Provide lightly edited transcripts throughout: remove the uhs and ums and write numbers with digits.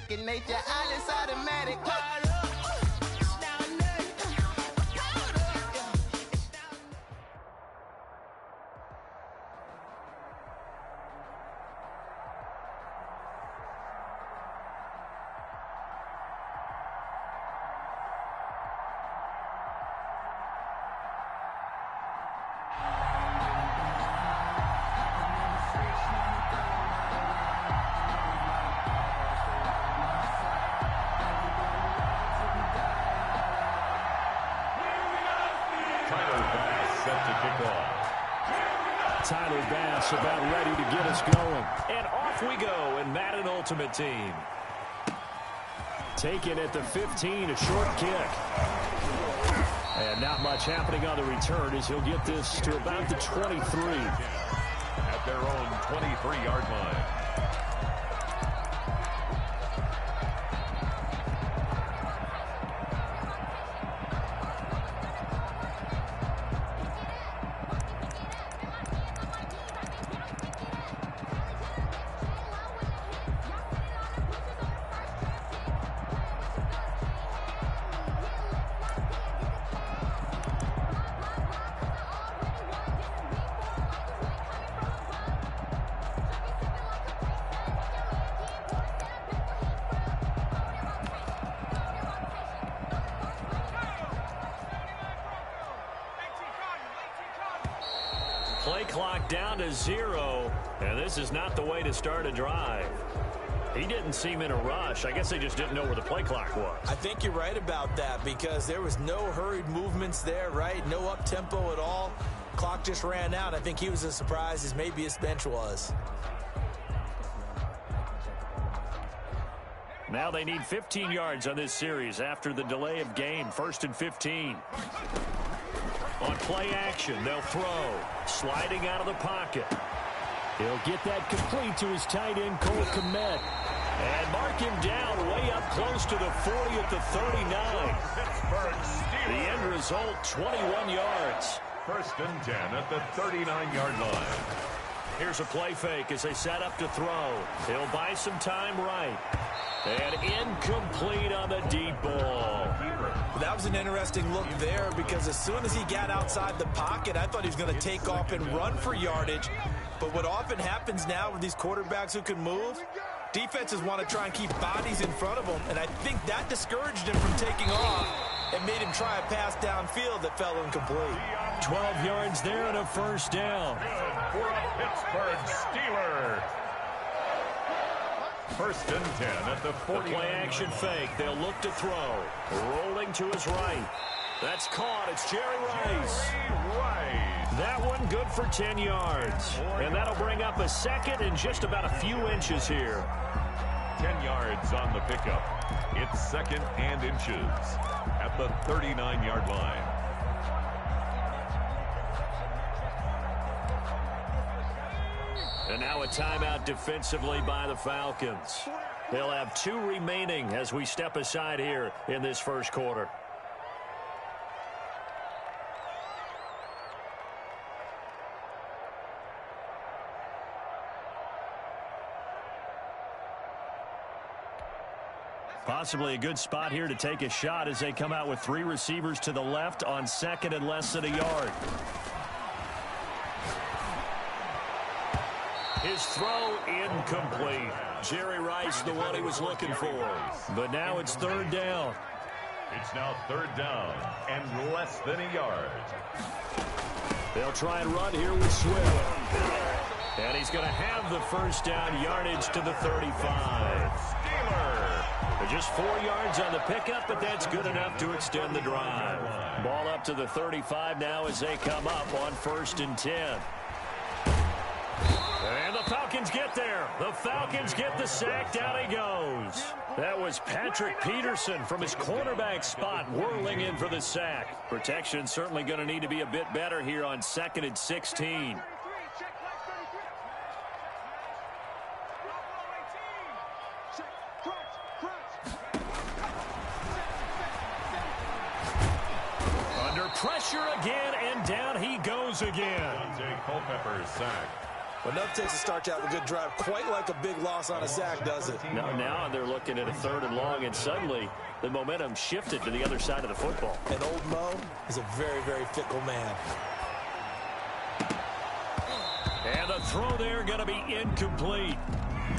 second nature. Alles automatic. Tyler Bass about ready to get us going. And off we go in Madden Ultimate Team. Taken at the 15, a short kick. And not much happening on the return as he'll get this to about the 23. At their own 23-yard line. Play clock down to 0, and this is not the way to start a drive. He didn't seem in a rush. I guess they just didn't know where the play clock was. I think you're right about that because there was no hurried movements there, right? No up-tempo at all. Clock just ran out. I think he was as surprised as maybe his bench was. Now they need 15 yards on this series after the delay of game. 1st and 15. On play action, they'll throw. Sliding out of the pocket. He'll get that complete to his tight end, Cole Kmet. And mark him down way up close to the 40 at the 39. The end result, 21 yards. 1st and 10 at the 39-yard line. Here's a play fake as they set up to throw. He'll buy some time right. And incomplete on the deep ball. That was an interesting look there because as soon as he got outside the pocket, I thought he was going to take off and run for yardage. But what often happens now with these quarterbacks who can move, defenses want to try and keep bodies in front of them. And I think that discouraged him from taking off and made him try a pass downfield that fell incomplete. 12 yards there and a 1st down. Good for a Pittsburgh Steeler. 1st and 10 at the 40. The play action fake. They'll look to throw. Rolling to his right. That's caught. It's Jerry Rice. That one good for 10 yards. And that'll bring up a 2nd and just about a few inches here. 10 yards on the pickup. It's 2nd and inches at the 39-yard line. And now a timeout defensively by the Falcons. They'll have 2 remaining as we step aside here in this 1st quarter. Possibly a good spot here to take a shot as they come out with 3 receivers to the left on 2nd and less than a yard. His throw incomplete. Jerry Rice, the one he was looking for. But now it's 3rd down. It's now 3rd down and less than a yard. They'll try and run here with Swift. And he's going to have the 1st down, yardage to the 35. Steeler. Just 4 yards on the pickup, but that's good enough to extend the drive. Ball up to the 35 now as they come up on 1st and 10. And the Falcons get there. The Falcons get the sack. Down he goes. That was Patrick Peterson from his cornerback spot whirling in for the sack. Protection certainly going to need to be a bit better here on 2nd and 16. Under pressure again, and down he goes again. Daunte Culpepper sack. Well, enough takes to start to have a good drive. Quite like a big loss on a sack, does it? Now they're looking at a 3rd and long, and suddenly the momentum shifted to the other side of the football. And old Mo is a very, very fickle man. And the throw there going to be incomplete.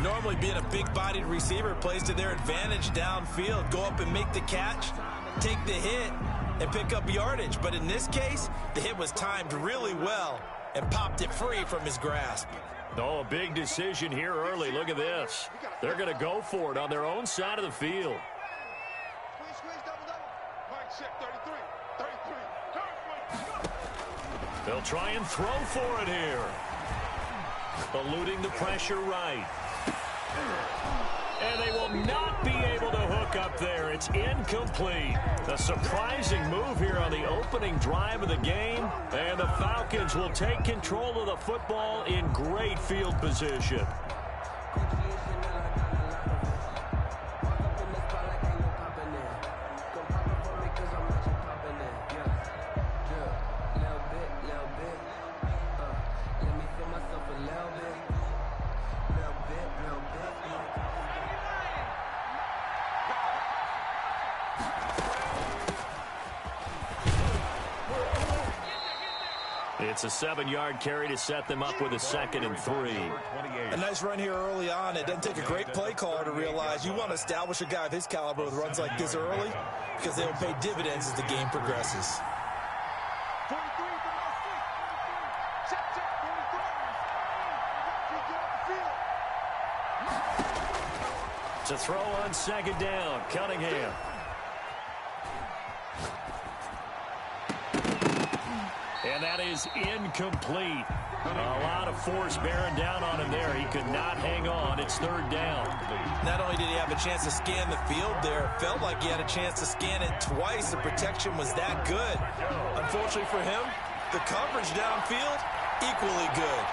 Normally being a big-bodied receiver plays to their advantage downfield. Go up and make the catch, take the hit, and pick up yardage. But in this case, the hit was timed really well and popped it free from his grasp. Oh, a big decision here early. Look at this. They're going to go for it on their own side of the field. They'll try and throw for it here. Eluding the pressure right. And they will not be able to hook up there. It's incomplete. A surprising move here on the opening drive of the game. And the Falcons will take control of the football in great field position. It's a 7-yard carry to set them up with a 2nd and 3. A nice run here early on. It doesn't take a great play caller to realize you want to establish a guy of his caliber with runs like this early because they will pay dividends as the game progresses. To throw on 2nd down, Cunningham. And that is incomplete. A lot of force bearing down on him there. He could not hang on. It's 3rd down. Not only did he have a chance to scan the field there, it felt like he had a chance to scan it twice. The protection was that good. Unfortunately for him, the coverage downfield, equally good.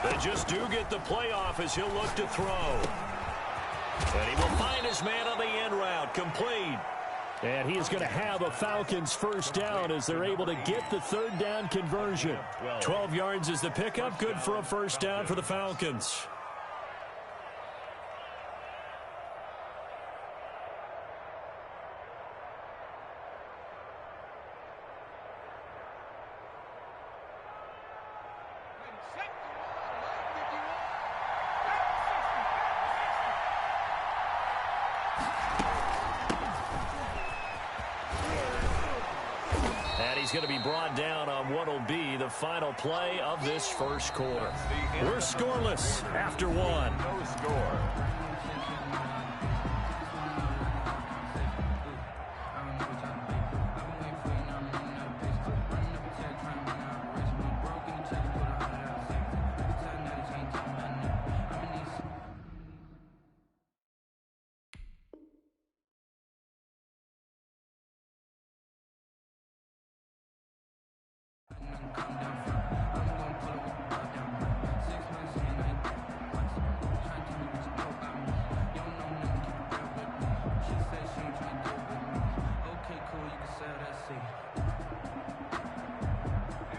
They just do get the playoff as he'll look to throw. And he will find his man on the end route, complete. And he is going to have a Falcons 1st down as they're able to get the 3rd down conversion. 12 yards is the pickup, good for a 1st down for the Falcons. He's going to be brought down on what will be the final play of this 1st quarter. We're scoreless after 1. No score.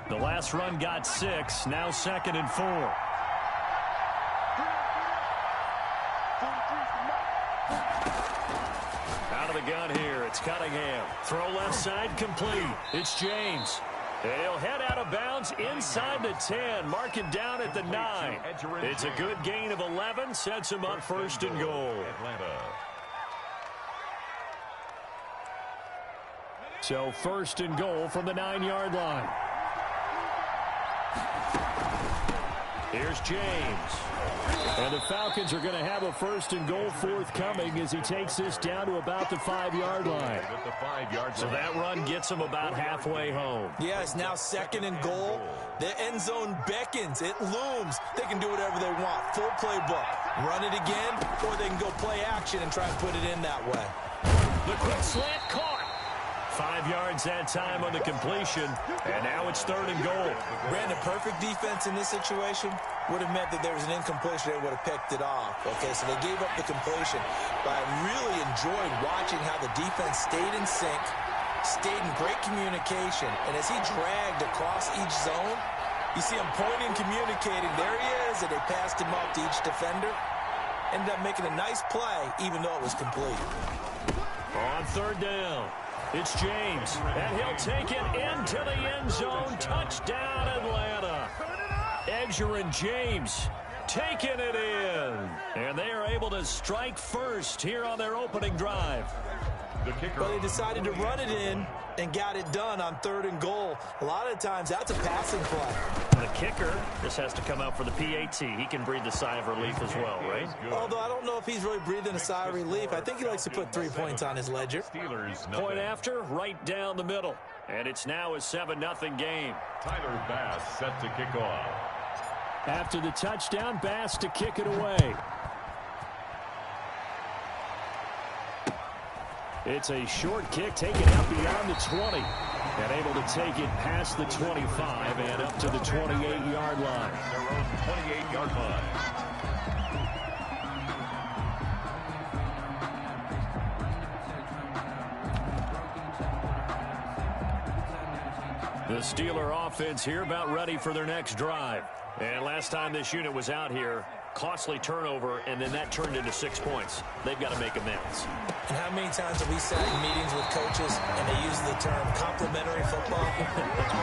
The last run got 6, now 2nd and 4. Out of the gun here, it's Cunningham. Throw left side, complete. It's James. And he'll head out of bounds inside the 10, mark him down at the 9. It's a good gain of 11, sets him up 1st and goal. So 1st and goal from the 9-yard line. Here's James. And the Falcons are going to have a 1st and goal forthcoming as he takes this down to about the 5-yard line. So that run gets him about halfway home. Yeah, it's now 2nd and goal. The end zone beckons. It looms. They can do whatever they want. Full playbook. Run it again, or they can go play action and try and put it in that way. The quick slant caught. 5 yards that time on the completion, and now it's 3rd and goal. Brandon, perfect defense in this situation would have meant that there was an incompletion. They would have picked it off. Okay, so they gave up the completion. But I really enjoyed watching how the defense stayed in sync, stayed in great communication, and as he dragged across each zone, you see him pointing, communicating. There he is, and they passed him off to each defender. Ended up making a nice play, even though it was complete. On 3rd down, it's James, and he'll take it into the end zone. Touchdown, Atlanta. Edgerrin James taking it in. And they are able to strike first here on their opening drive. The kicker. But they decided to run it in and got it done on 3rd and goal. A lot of times, that's a passing play. The kicker, this has to come out for the PAT. He can breathe a sigh of relief as well, right? Although I don't know if he's really breathing a sigh of relief. I think he likes to put 3 points on his ledger. Steelers, Point after, right down the middle. And it's now a 7-0 game. Tyler Bass set to kick off. After the touchdown, Bass to kick it away. It's a short kick taken out beyond the 20. And able to take it past the 25 and up to the 28-yard line. Their own 28-yard line. The Steeler offense here about ready for their next drive. And last time this unit was out here, costly turnover, and then that turned into 6 points. They've got to make amends. And how many times have we sat in meetings with coaches and they use the term complementary football?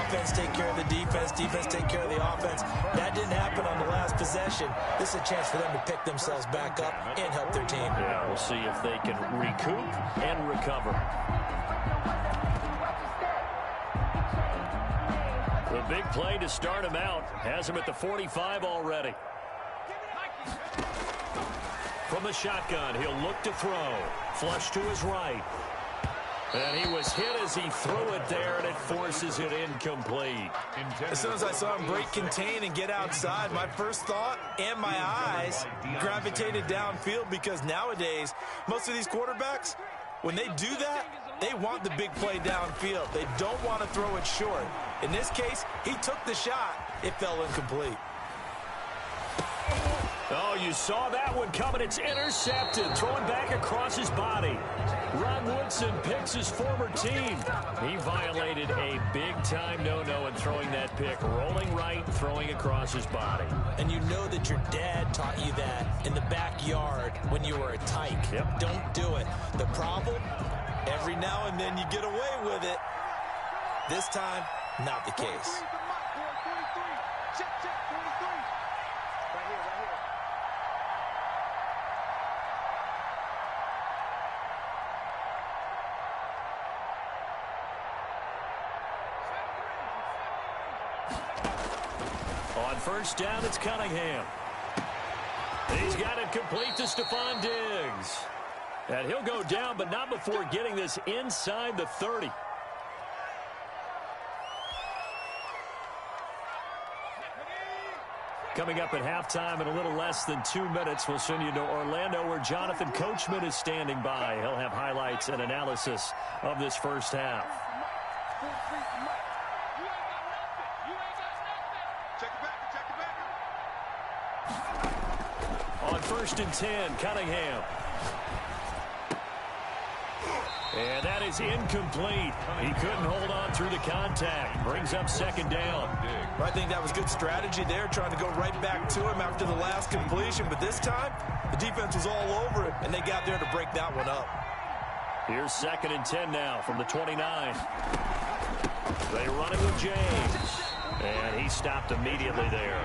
Offense take care of the defense, defense take care of the offense. That didn't happen on the last possession. This is a chance for them to pick themselves back up and help their team. Yeah, we'll see if they can recoup and recover. The big play to start him out has him at the 45 already. From the shotgun, he'll look to throw. Flush to his right. And he was hit as he threw it there, and it forces it incomplete. As soon as I saw him break contain and get outside, my first thought and my eyes gravitated downfield, because nowadays, most of these quarterbacks, when they do that, they want the big play downfield. They don't want to throw it short. In this case, he took the shot. It fell incomplete. Oh, you saw that one coming. It's intercepted. Throwing back across his body. Ron Woodson picks his former team. He violated a big-time no-no in throwing that pick. Rolling right, throwing across his body. And you know that your dad taught you that in the backyard when you were a tyke. Yep. Don't do it. The problem, every now and then you get away with it. This time, not the case. On first down, it's Cunningham. He's got it complete to Stephon Diggs. And he'll go down, but not before getting this inside the 30. Coming up at halftime in a little less than 2 minutes, we'll send you to Orlando, where Jonathan Coachman is standing by. He'll have highlights and analysis of this first half. On first and 10, Cunningham. And that is incomplete. He couldn't hold on through the contact. Brings up second down. I think that was good strategy there, trying to go right back to him after the last completion. But this time, the defense was all over it, and they got there to break that one up. Here's second and 10 now from the 29. They run it with James. And he stopped immediately there.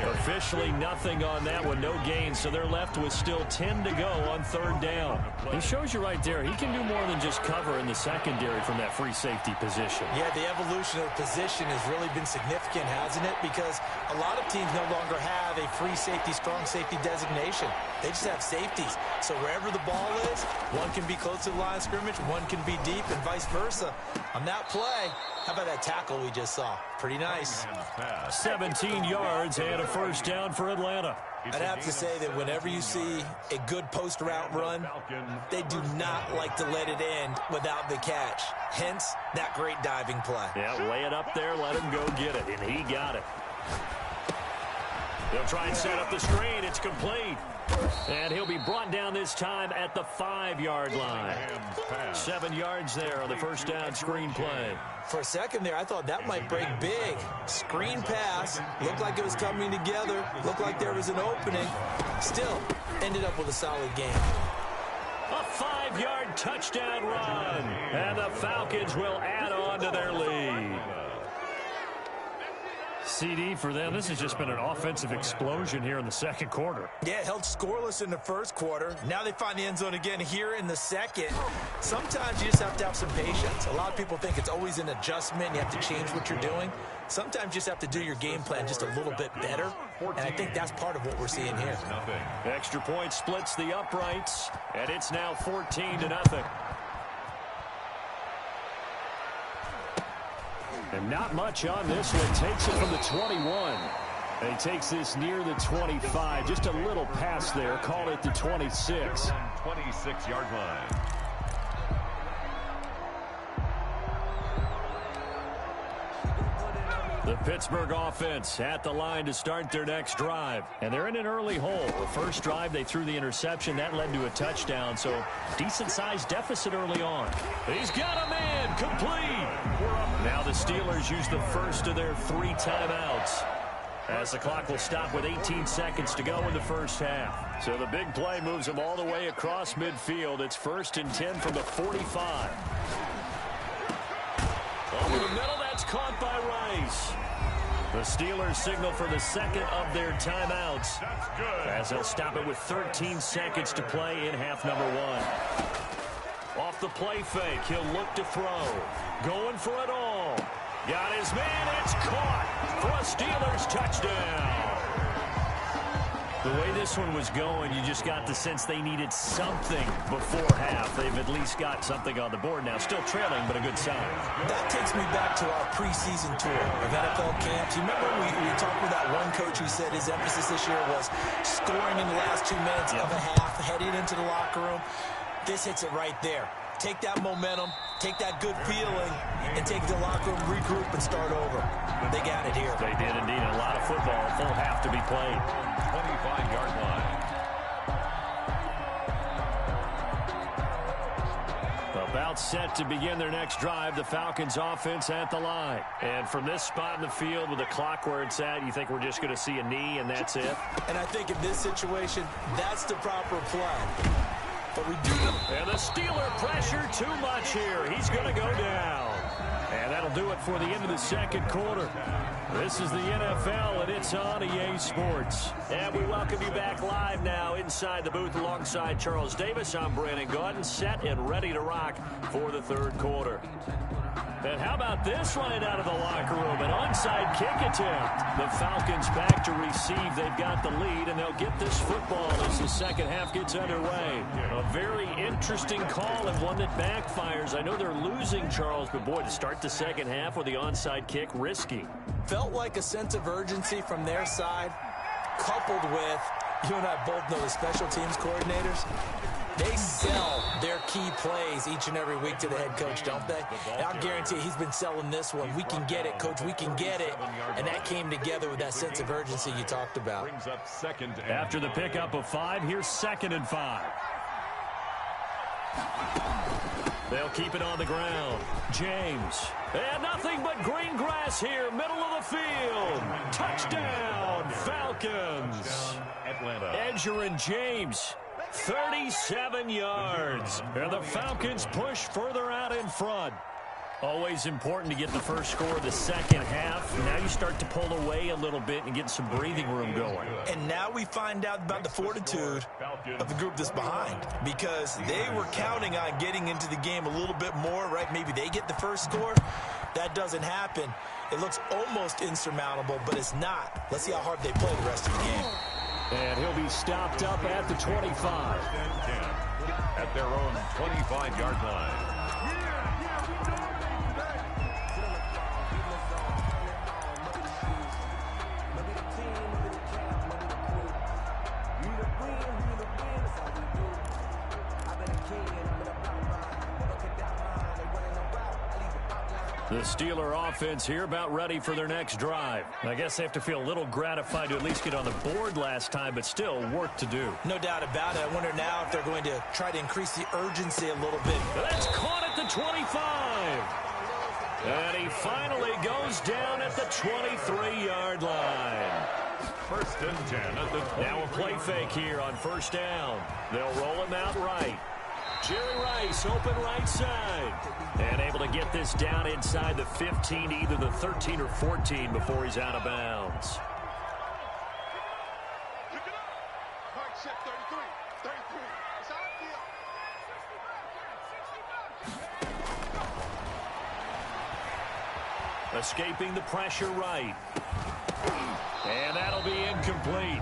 Officially nothing on that one, no gain, so they're left with still 10 to go on third down. He shows you right there, he can do more than just cover in the secondary from that free safety position. Yeah, the evolution of the position has really been significant, hasn't it? Because a lot of teams no longer have a free safety, strong safety designation. They just have safeties. So wherever the ball is, one can be close to the line of scrimmage, one can be deep, and vice versa. On that play, how about that tackle we just saw? Pretty nice. 17 yards and a first down for Atlanta. I'd have to say that whenever you see a good post route run, they do not like to let it end without the catch. Hence, that great diving play. Yeah, lay it up there, let him go get it, and he got it. They'll try and set up the screen. It's complete. And he'll be brought down this time at the 5-yard line. 7 yards there on the first down screen play. For a second there, I thought that might break big. Screen pass. Looked like it was coming together. Looked like there was an opening. Still, ended up with a solid game. A 5-yard touchdown run. And the Falcons will add on to their lead. CD for them. This has just been an offensive explosion here in the second quarter. Yeah, held scoreless in the first quarter. Now they find the end zone again here in the second. Sometimes you just have to have some patience. A lot of people think it's always an adjustment. You have to change what you're doing. Sometimes you just have to do your game plan just a little bit better. And I think that's part of what we're seeing here. Extra point splits the uprights. And it's now 14-0. And not much on this one. Takes it from the 21. And he takes this near the 25. Just a little pass there. Call it the 26. 26-yard line. The Pittsburgh offense at the line to start their next drive. And they're in an early hole. The first drive, they threw the interception. That led to a touchdown, so decent-sized deficit early on. He's got a man complete. Now the Steelers use the first of their 3 timeouts, as the clock will stop with 18 seconds to go in the first half. So the big play moves them all the way across midfield. It's 1st and 10 from the 45. Over the middle, that's caught by Rice. The Steelers signal for the second of their timeouts, as they'll stop it with 13 seconds to play in half number 1. Off the play fake, he'll look to throw. Going for it all. Got his man, it's caught for a Steelers touchdown. The way this one was going, you just got the sense they needed something before half. They've at least got something on the board now. Still trailing, but a good sign. That takes me back to our preseason tour of NFL camps. You remember we talked with that one coach who said his emphasis this year was scoring in the last 2 minutes of a half, heading into the locker room. This hits it right there. Take that momentum, take that good feeling, and take the locker room, regroup, and start over. They got it here. They did indeed. A lot of football, a full half to be played. 25-yard line. About set to begin their next drive, the Falcons offense at the line. And from this spot in the field with the clock where it's at, you think we're just going to see a knee and that's it? And I think in this situation, that's the proper play. But we do them. And the Steeler pressure too much here. He's going to go down. And that'll do it for the end of the second quarter. This is the NFL, and it's on EA Sports. And we welcome you back live now inside the booth alongside Charles Davis. I'm Brandon Gaudin, set and ready to rock for the third quarter. And how about this line out of the locker room? An onside kick attempt. The Falcons back to receive. They've got the lead, and they'll get this football as the second half gets underway. A very interesting call and one that backfires. I know they're losing, Charles, but boy, to start the second half with the onside kick, risky. Felt like a sense of urgency from their side, coupled with, you and I both know the special teams coordinators. They sell their key plays each and every week to the head coach, don't they? And I'll guarantee he's been selling this one. We can get it, coach. We can get it. And that came together with that sense of urgency you talked about. After the pickup of 5, here's 2nd and 5. They'll keep it on the ground. James. And nothing but green grass here, middle of the field. Touchdown, Falcons. Edgerrin James. 37 yards. And the Falcons push further out in front. Always important to get the first score of the second half. Now you start to pull away a little bit and get some breathing room going. And now we find out about the fortitude of the group that's behind, because they were counting on getting into the game a little bit more, right? Maybe they get the first score. That doesn't happen. It looks almost insurmountable, but it's not. Let's see how hard they play the rest of the game. And he'll be stopped up at the 25. At their own 25-yard line. The Steeler offense here about ready for their next drive. I guess they have to feel a little gratified to at least get on the board last time, but still work to do. No doubt about it. I wonder now if they're going to try to increase the urgency a little bit. That's caught at the 25. And he finally goes down at the 23-yard line. 1st and 10 at the 20. Now a play fake here on 1st down. They'll roll him out right. Jerry Rice, open right side. And able to get this down inside the 15, either the 13 or 14 before he's out of bounds. Escaping the pressure right. And that'll be incomplete.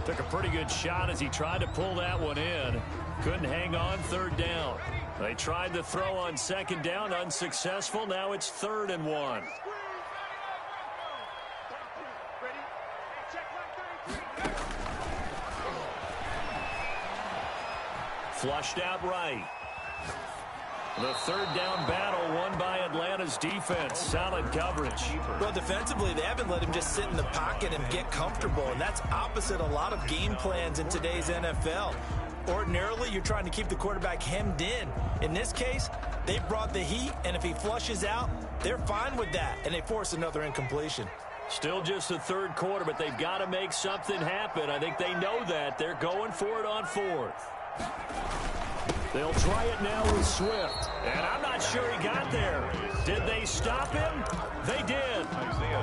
Took a pretty good shot as he tried to pull that one in. Couldn't hang on 3rd down. They tried to throw on 2nd down, unsuccessful. Now it's 3rd and 1. Flushed out right. The 3rd down battle won by Atlanta's defense. Solid coverage. Well, defensively, they haven't let him just sit in the pocket and get comfortable, and that's opposite a lot of game plans in today's NFL. Ordinarily, you're trying to keep the quarterback hemmed in. In this case, they brought the heat, and if he flushes out, they're fine with that, and they force another incompletion. Still just the 3rd quarter, but they've got to make something happen. I think they know that. They're going for it on 4th. They'll try it now with Swift. And I'm not sure he got there. Did they stop him? They did.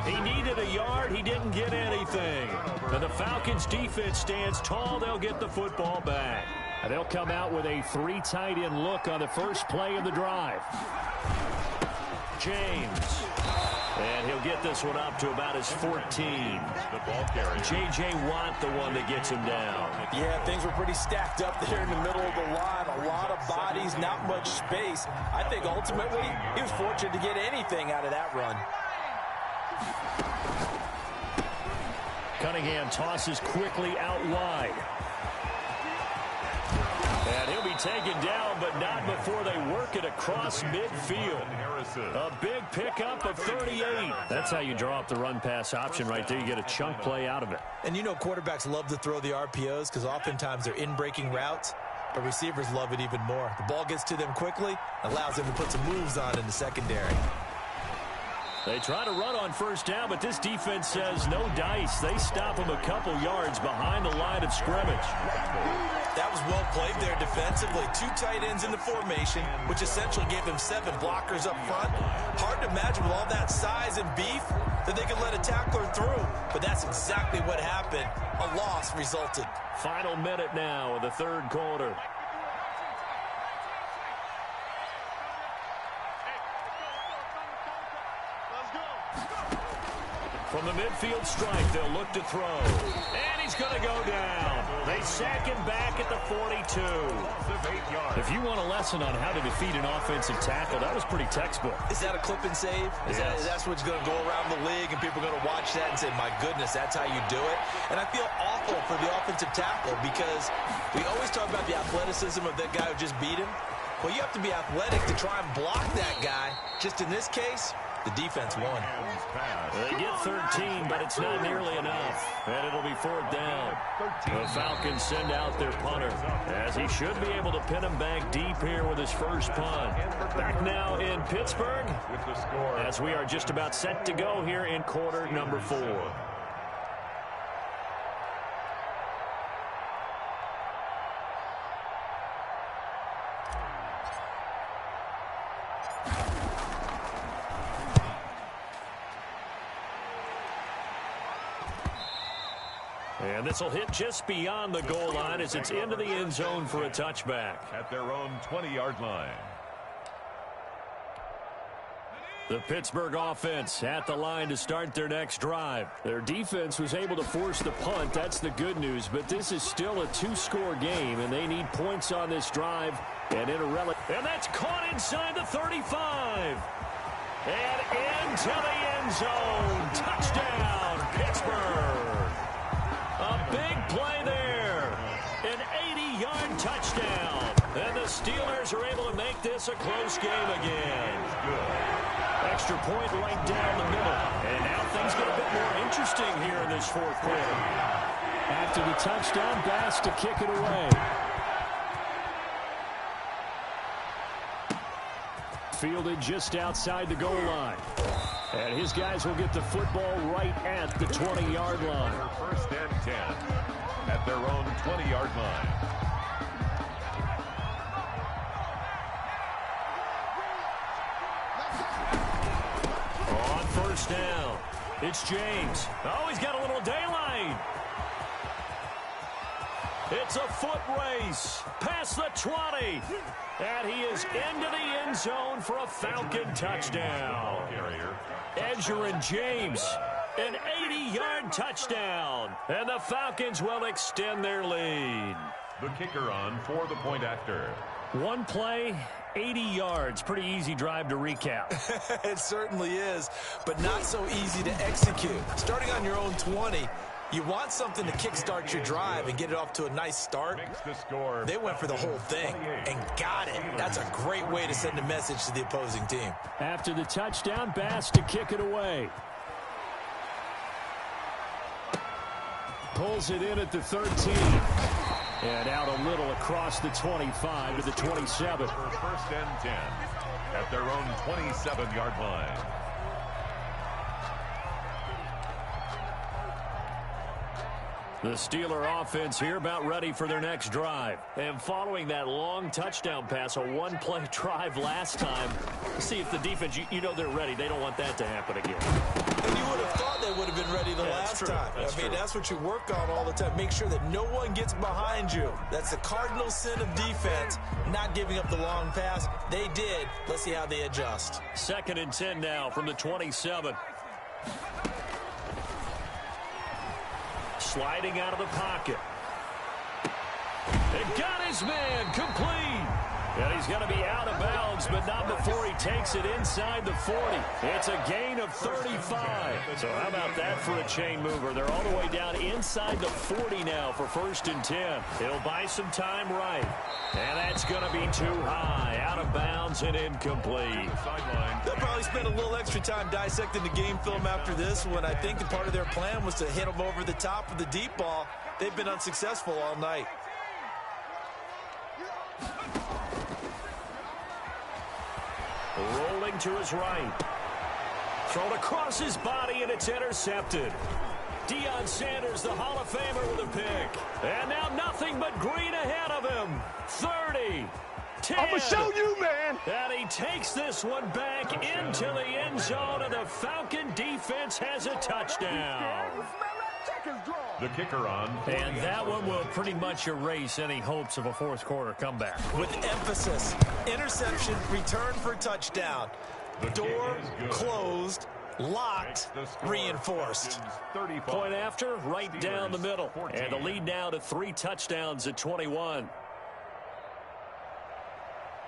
He needed a yard. He didn't get anything. And the Falcons defense stands tall. They'll get the football back. And they'll come out with a 3 tight end look on the first play of the drive. James. And he'll get this one up to about his 14. The ball carrier. J.J. Watt, the one that gets him down. Yeah, things were pretty stacked up there in the middle of the line. A lot of bodies, not much space. I think ultimately he was fortunate to get anything out of that run. Cunningham tosses quickly out wide. And he'll be taken down, but not before they work it across midfield. A big pickup of 38. That's how you draw up the run-pass option right there. You get a chunk play out of it. And you know quarterbacks love to throw the RPOs because oftentimes they're in-breaking routes, but receivers love it even more. The ball gets to them quickly, allows them to put some moves on in the secondary. They try to run on 1st down, but this defense says no dice. They stop them a couple yards behind the line of scrimmage. That was well played there defensively. 2 tight ends in the formation, which essentially gave them 7 blockers up front. Hard to imagine with all that size and beef that they could let a tackler through, but that's exactly what happened. A loss resulted. Final minute now of the 3rd quarter. From the midfield strike, they'll look to throw. And he's going to go down. They sack him back at the 42. If you want a lesson on how to defeat an offensive tackle, that was pretty textbook. Is that a clip and save? That's what's going to go around the league, and people are going to watch that and say, my goodness, that's how you do it? And I feel awful for the offensive tackle because we always talk about the athleticism of that guy who just beat him. Well, you have to be athletic to try and block that guy. Just in this case, the defense won. They get 13, but it's not nearly enough. And it'll be 4th down. The Falcons send out their punter, as he should be able to pin him back deep here with his first punt. Back now in Pittsburgh, as we are just about set to go here in quarter number 4. And this will hit just beyond the goal line as it's into the end zone for a touchback. At their own 20-yard line. The Pittsburgh offense at the line to start their next drive. Their defense was able to force the punt. That's the good news. But this is still a 2-score game, and they need points on this drive. And that's caught inside the 35. And into the end zone. Touchdown, Pittsburgh. A big play there. An 80-yard touchdown. And the Steelers are able to make this a close game again. Good. Extra point right down the middle. And now things get a bit more interesting here in this fourth quarter. After the touchdown, Bass to kick it away. Fielded just outside the goal line. And his guys will get the football right at the 20-yard line. First and 10 at their own 20-yard line. On first down, it's James. Oh, he's got a little daylight. It's a foot race past the 20. And he is into the end zone for a Falcon touchdown. Edgerrin James, an 80-yard touchdown. And the Falcons will extend their lead. The kicker on for the point after. One play, 80 yards. Pretty easy drive to recap. It certainly is, but not so easy to execute. Starting on your own 20, you want something to kickstart your drive and get it off to a nice start. They went for the whole thing and got it. That's a great way to send a message to the opposing team. After the touchdown, Bass to kick it away. Pulls it in at the 13. And out a little across the 25 to the 27. First and 10 at their own 27-yard line. The Steeler offense here about ready for their next drive. And following that long touchdown pass, a one-play drive last time, see if the defense, you know they're ready. They don't want that to happen again. And you would have thought they would have been ready the last time. That's what you work on all the time. Make sure that no one gets behind you. That's the cardinal sin of defense, not giving up the long pass. They did. Let's see how they adjust. 2nd and 10 now from the 27. Sliding out of the pocket. And got his man complete. And he's going to be out of bounds, but not before he takes it inside the 40. It's a gain of 35. So how about that for a chain mover? They're all the way down inside the 40 now for 1st and 10. He'll buy some time right. And that's going to be too high. Out of bounds and incomplete. They'll probably spend a little extra time dissecting the game film after this one. I think part of their plan was to hit him over the top of the deep ball. They've been unsuccessful all night. Rolling to his right. Thrown across his body, and it's intercepted. Deion Sanders, the Hall of Famer, with a pick. And now nothing but green ahead of him. 30, 10. I'm going to show you, man. And he takes this one back into the end zone, and the Falcon defense has a touchdown. The kicker on. And that one will pretty much erase any hopes of a fourth quarter comeback. With emphasis, interception, return for touchdown. Door closed, locked, reinforced. Point after, right down the middle. And the lead now to 3 touchdowns at 21.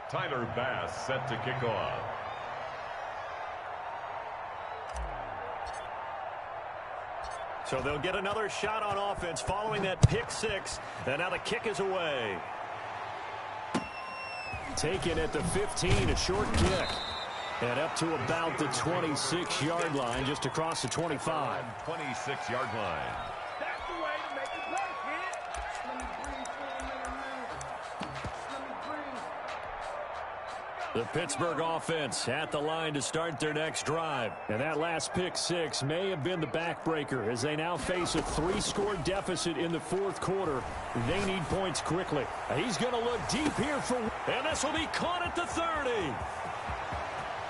Tyler Bass set to kick off. So they'll get another shot on offense following that pick 6. And now the kick is away. Taken at the 15, a short kick. And up to about the 26-yard line, just across the 25. 26-yard line. That's the way to make it play, kid. Let me breathe for a minute, man. Let me breathe. The Pittsburgh offense at the line to start their next drive. And that last pick 6 may have been the backbreaker as they now face a 3-score deficit in the fourth quarter. They need points quickly. He's going to look deep here for... And this will be caught at the 30.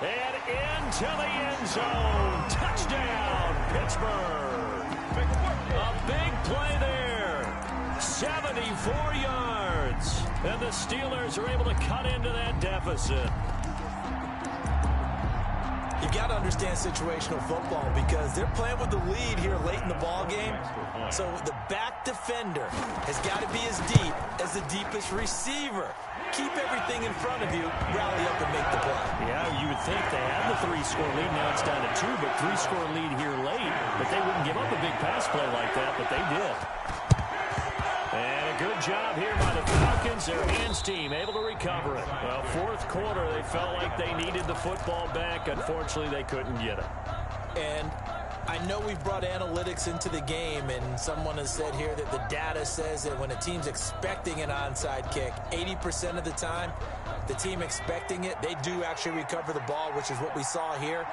And into the end zone. Touchdown, Pittsburgh. A big play there. 74 yards. And the Steelers are able to cut into that deficit. You got to understand situational football because they're playing with the lead here late in the ball game. So the back defender has got to be as deep as the deepest receiver. Keep everything in front of you, rally up and make the play. Yeah, you would think they had the 3-score lead. Now it's down to 2, but 3-score lead here late. But they wouldn't give up a big pass play like that, but they did. And a good job here by the Falcons. Their hands team able to recover it. Well, fourth quarter, they felt like they needed the football back. Unfortunately, they couldn't get it. And I know we've brought analytics into the game, and someone has said here that the data says that when a team's expecting an onside kick, 80% of the time, the team expecting it, they do actually recover the ball, which is what we saw here.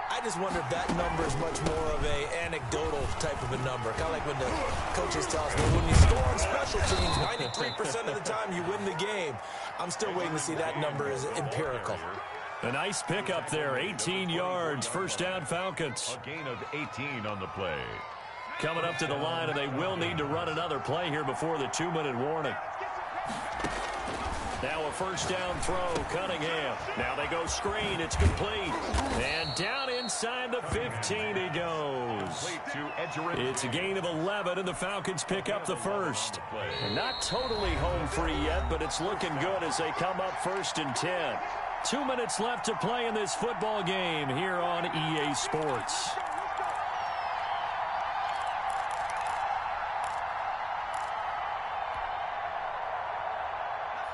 I just wonder if that number is much more of a anecdotal type of a number. Kind of like when the coaches tell us, well, when you score on special teams, 93% of the time you win the game. I'm still waiting to see that number is empirical. A nice pickup there, 18 yards, first down Falcons. A gain of 18 on the play. Coming up to the line, and they will need to run another play here before the 2-minute warning. Now a first down throw, Cunningham. Now they go screen, it's complete. And down inside the 15 he goes. It's a gain of 11, and the Falcons pick up the first. And not totally home free yet, but it's looking good as they come up 1st and 10. 2 minutes left to play in this football game here on EA Sports.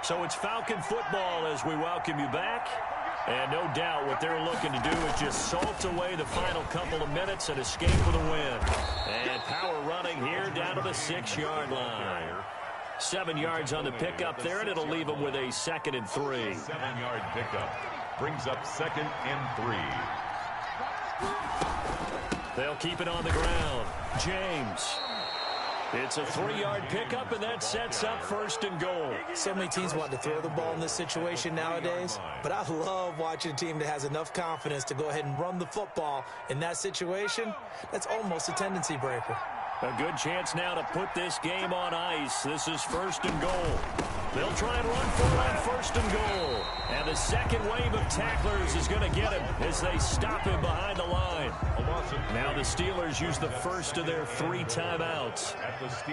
So it's Falcon football as we welcome you back. And no doubt what they're looking to do is just salt away the final couple of minutes and escape with a win. And power running here down to the 6-yard line. 7 yards on the pickup there, and it'll leave them with a 2nd and 3. 7-yard pickup brings up 2nd and 3. They'll keep it on the ground. James. It's a 3-yard pickup, and that sets up 1st and goal. So many teams want to throw the ball in this situation nowadays, but I love watching a team that has enough confidence to go ahead and run the football. In that situation, that's almost a tendency breaker. A good chance now to put this game on ice. This is 1st and goal. They'll try and run for it on 1st and goal. And the second wave of tacklers is going to get him as they stop him behind the line. Now the Steelers use the first of their 3 timeouts,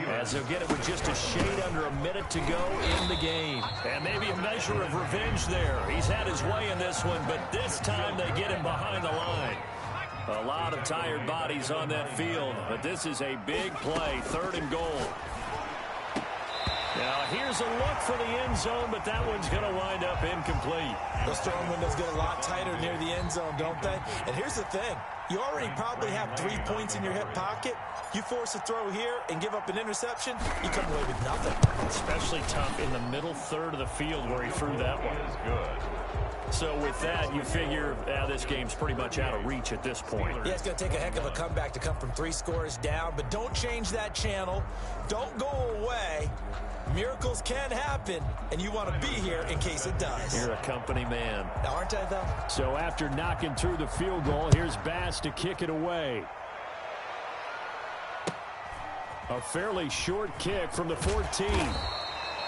as they'll get it with just a shade under a minute to go in the game. And maybe a measure of revenge there. He's had his way in this one, but this time they get him behind the line. A lot of tired bodies on that field, but this is a big play, 3rd and goal. Now here's a look for the end zone, but that one's going to wind up incomplete. Those throwing windows get a lot tighter near the end zone, don't they? And here's the thing. You already probably have 3 points in your hip pocket. You force a throw here and give up an interception, you come away with nothing. Especially tough in the middle third of the field where he threw that one. Good. So with that, you figure this game's pretty much out of reach at this point. Yeah, it's going to take a heck of a comeback to come from 3 scores down, but don't change that channel. Don't go away. Miracles can happen, and you want to be here in case it does. You're a company man. Aren't I, though? So after knocking through the field goal, here's Bass to kick it away. A fairly short kick from the 14.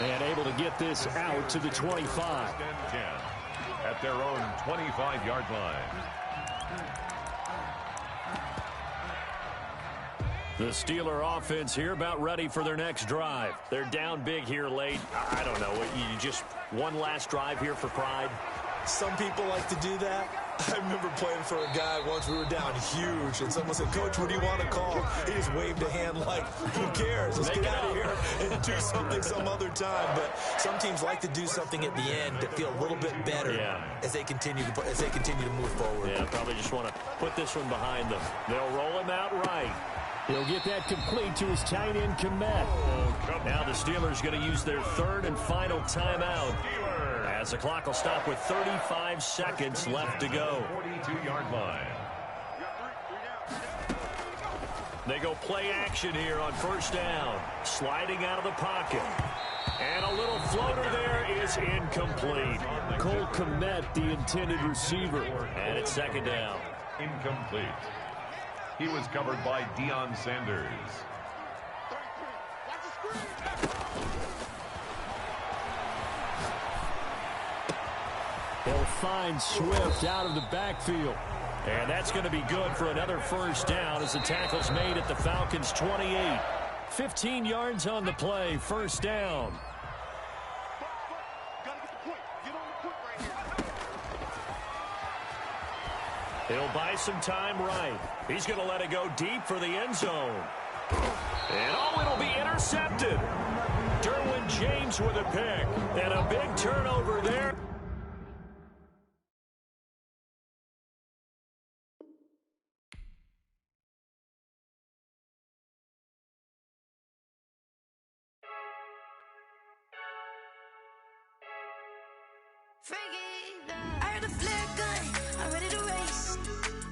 And able to get this out to the 25. 1st and 10 at their own 25-yard line. The Steeler offense here about ready for their next drive. They're down big here late. I don't know. You just one last drive here for pride? Some people like to do that. I remember playing for a guy once. We were down huge, and someone said, "Coach, what do you want to call?" He just waved a hand like, who cares? Let's get out of here and do something some other time. But some teams like to do something at the end to feel a little bit better as they continue to move forward. Yeah, probably just want to put this one behind them. They'll roll him out right. He'll get that complete to his tight end, Kmet. Now the Steelers going to use their 3rd and final timeout, as the clock will stop with 35 seconds left to go. 42-yard line. They go play action here on 1st down. Sliding out of the pocket. And a little floater there is incomplete. Cole Kmet, the intended receiver. And it's 2nd down. Incomplete. He was covered by Deion Sanders. He'll find Swift out of the backfield. And that's going to be good for another 1st down as the tackle's made at the Falcons' 28. 15 yards on the play, 1st down. He'll buy some time right. He's going to let it go deep for the end zone. And it'll be intercepted. Derwin James with a pick. And a big turnover there. I heard a flare gun, I'm ready to race.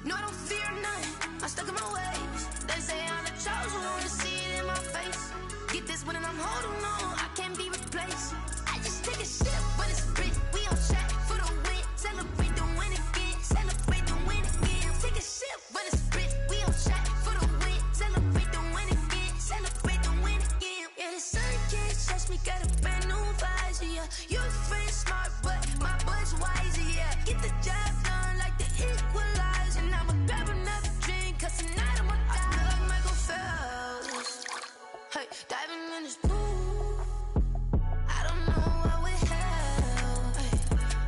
No, I don't fear none, I'm stuck in my ways. They say I'm the chosen one, see it in my face. Get this one and I'm holding on, I can't be replaced. I just take a sip, but it's split. We on track for the win, celebrate the win again, celebrate the win again. Take a sip, but it's split. We on track for the win, celebrate the win again, celebrate the win again. Yeah, the sun can't touch me, got a brand new visor, yeah. Your friend smart, but my bud's wiser, yeah. Get the job done like the equalizer. And I'ma grab another drink, cause tonight I'ma die. I feel like Michael Phelps. Hey, diving in this pool. I don't know what would help. Hey,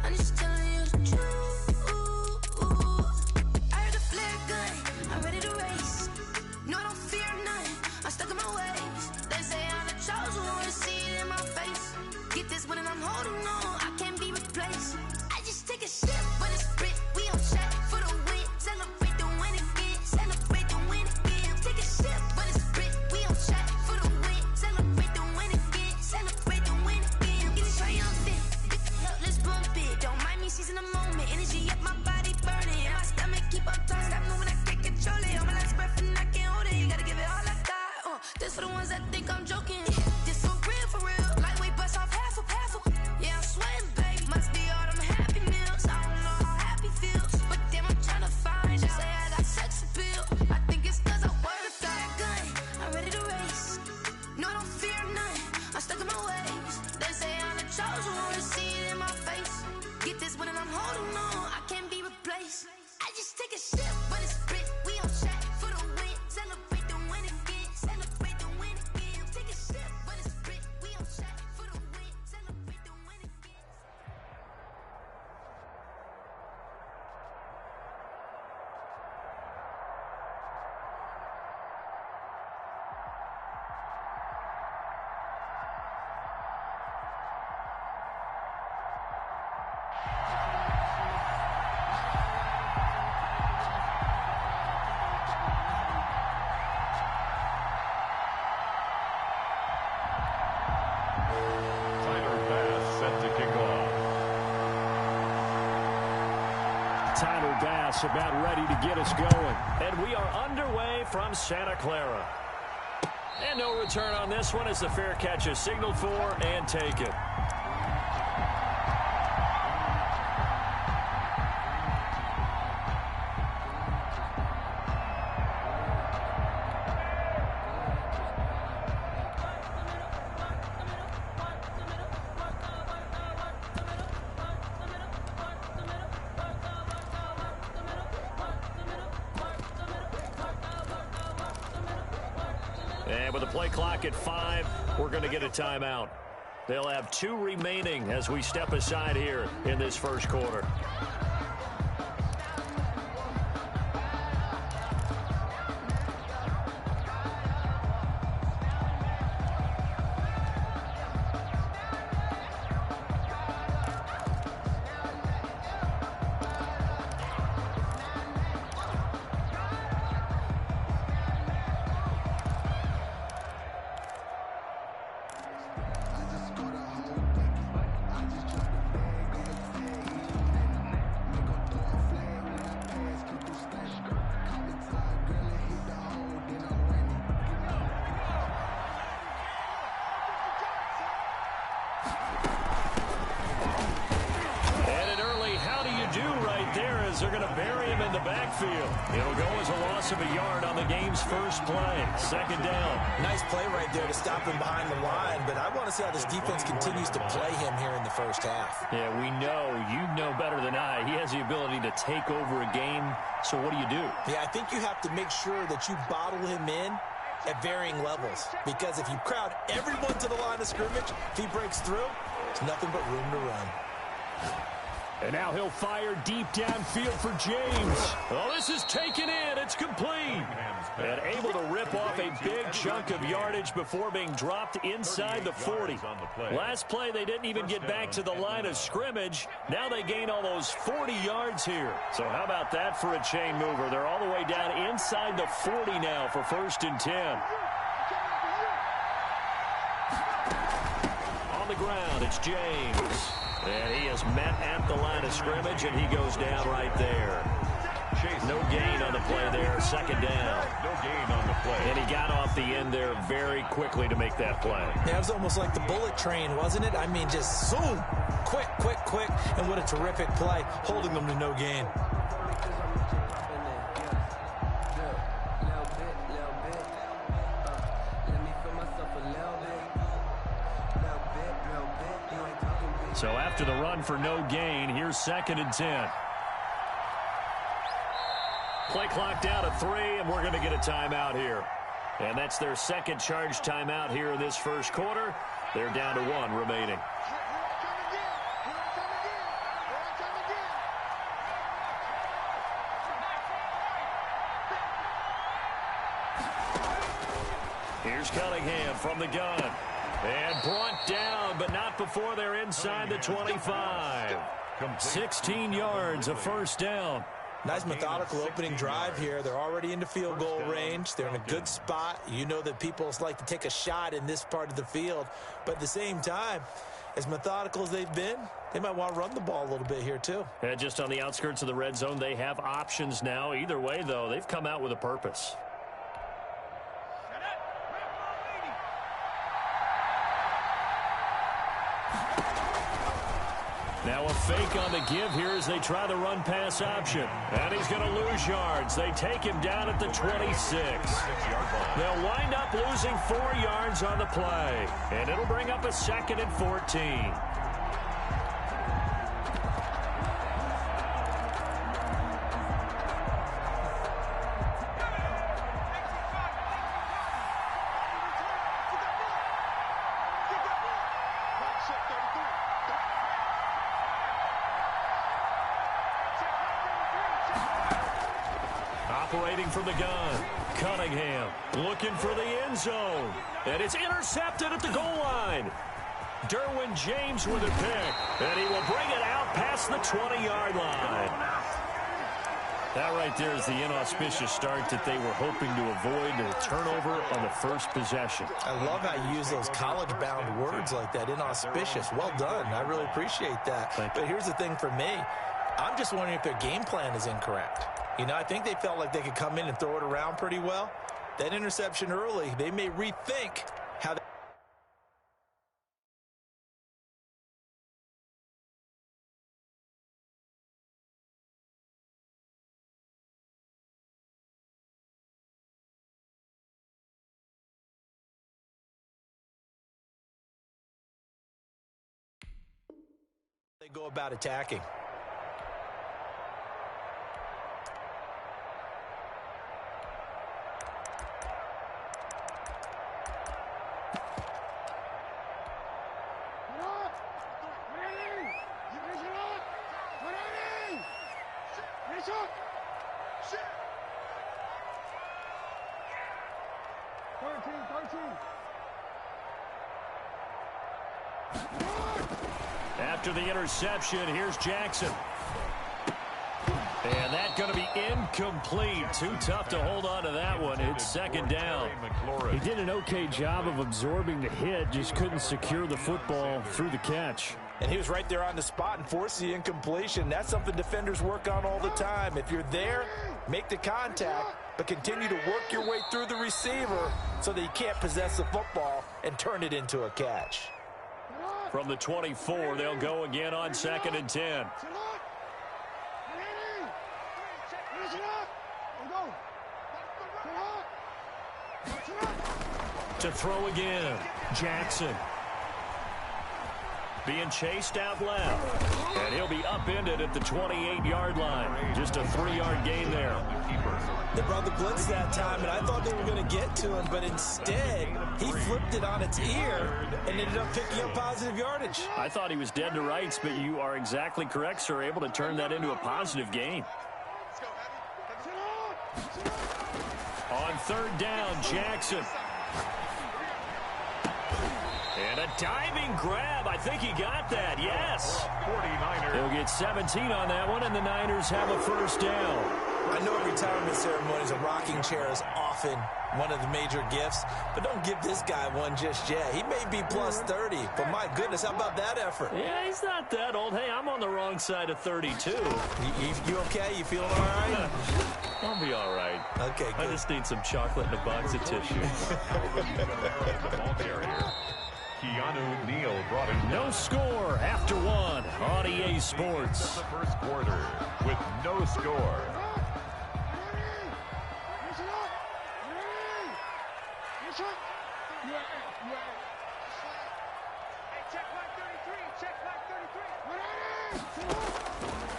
I'm just telling you the truth. I heard a flare gun, I'm ready to race. No, I don't fear none, I'm stuck in my ways. They say I'm the chosen one, see it in my face. Get this one and I'm holding on, I can't be replaced. I just take a sip, but it's split. We on track for the win, celebrate the win again, celebrate the win again. Take a sip, but it's split. We on track for the win, celebrate the win again, celebrate the win again. Get it triumphant, let's bump it. Don't mind me seizing the moment, energy up my body burning. And my stomach keep up tight, stop moving, I can't control it. On my last breath and I can't hold it. You gotta give it all I got. This for the ones that think I'm joking. This for real, lightweight bust off half a. Yeah, I'm sweating, babe. Must be all them happy meals. I don't know how happy feels, but damn, I'm tryna find you. Say I got sex appeal. I think it's cause I wear the fire gun. I'm ready to race. No, I don't fear none. I'm stuck in my ways. They say I'm the chosen one, see it in my face. Get this one and I'm holding on, I can't be replaced. I just take a sip, but it's split. We on track for the win, celebrate the win again, celebrate the win again. Take a sip, but it's split. We on track for the win, celebrate the win again. Tyler Bass set to kick off. Tyler Bass about ready to get us going. And we are underway from Santa Clara. And no return on this one as the fair catch is signaled for and taken. And with the play clock at 5, we're going to get a timeout. They'll have 2 remaining as we step aside here in this first quarter. They're going to bury him in the backfield. It'll go as a loss of a yard on the game's first play. Second down. Nice play right there to stop him behind the line, but I want to see how this defense continues to play him here in the first half. Yeah, we know. You know better than I. He has the ability to take over a game, so what do you do? Yeah, I think you have to make sure that you bottle him in at varying levels, because if you crowd everyone to the line of scrimmage, if he breaks through, there's nothing but room to run. And now he'll fire deep downfield for James. Oh, this is taken in. It's complete. And able to rip off a big chunk of yardage before being dropped inside the 40. Last play, they didn't even get back to the line of scrimmage. Now they gain almost 40 yards here. So how about that for a chain mover? They're all the way down inside the 40 now for 1st and 10. On the ground, it's James. And he is met at the line of scrimmage, and he goes down right there. No gain on the play there, 2nd down. No gain on the play. And he got off the end there very quickly to make that play. Yeah, it was almost like the bullet train, wasn't it? I mean, just zoom, quick, and what a terrific play, holding them to no gain. So after the run for no gain, here's 2nd and 10. Play clock down to 3, and we're going to get a timeout here. And that's their 2nd charge timeout here in this 1st quarter. They're down to 1 remaining. Here's Cunningham from the gun. And brought down, but not before they're inside the 25. 16 yards, a 1st down. Nice methodical opening drive here. They're already into field goal range. They're in a good spot. You know that people like to take a shot in this part of the field. But at the same time, as methodical as they've been, they might want to run the ball a little bit here too. And just on the outskirts of the red zone, they have options now. Either way, though, they've come out with a purpose. Now a fake on the give here as they try the run-pass option. And he's going to lose yards. They take him down at the 26. They'll wind up losing 4 yards on the play. And it'll bring up a 2nd and 14. Operating from the gun, Cunningham looking for the end zone. And it's intercepted at the goal line. Derwin James with a pick. And he will bring it out past the 20-yard line. That right there is the inauspicious start that they were hoping to avoid, a turnover on the 1st possession. I love how you use those college-bound words like that, inauspicious. Well done. I really appreciate that. But here's the thing for me. I'm just wondering if their game plan is incorrect. You know, I think they felt like they could come in and throw it around pretty well. That interception early, they may rethink how they go about attacking. After the interception, here's Jackson. And that's going to be incomplete. Too tough to hold on to that one. It's 2nd down. He did an okay job of absorbing the hit, just couldn't secure the football through the catch. And he was right there on the spot and forced the incompletion. That's something defenders work on all the time. If you're there, make the contact, but continue to work your way through the receiver so that you can't possess the football and turn it into a catch. From the 24, they'll go again on 2nd and 10. To throw again, Jackson. being chased out left. And he'll be upended at the 28-yard line. Just a 3-yard gain there. They brought the blitz that time, and I thought they were going to get to him, but instead, he flipped it on its ear and ended up picking up positive yardage. I thought he was dead to rights, but you are exactly correct, sir, able to turn that into a positive gain. On third down, Jackson. And a diving grab. I think he got that, yes. 49ers. He'll get 17 on that one, and the Niners have a first down. I know retirement ceremonies, a rocking chair is often one of the major gifts, but don't give this guy one just yet. He may be plus 30, but my goodness, how about that effort? Yeah, he's not that old. Hey, I'm on the wrong side of 32. You okay? You feeling all right? I'll be all right. Okay, good. I just need some chocolate and a box of tissue. The ball carrier. Keanu Neal brought it No score after one on EA Sports. the first quarter with no score.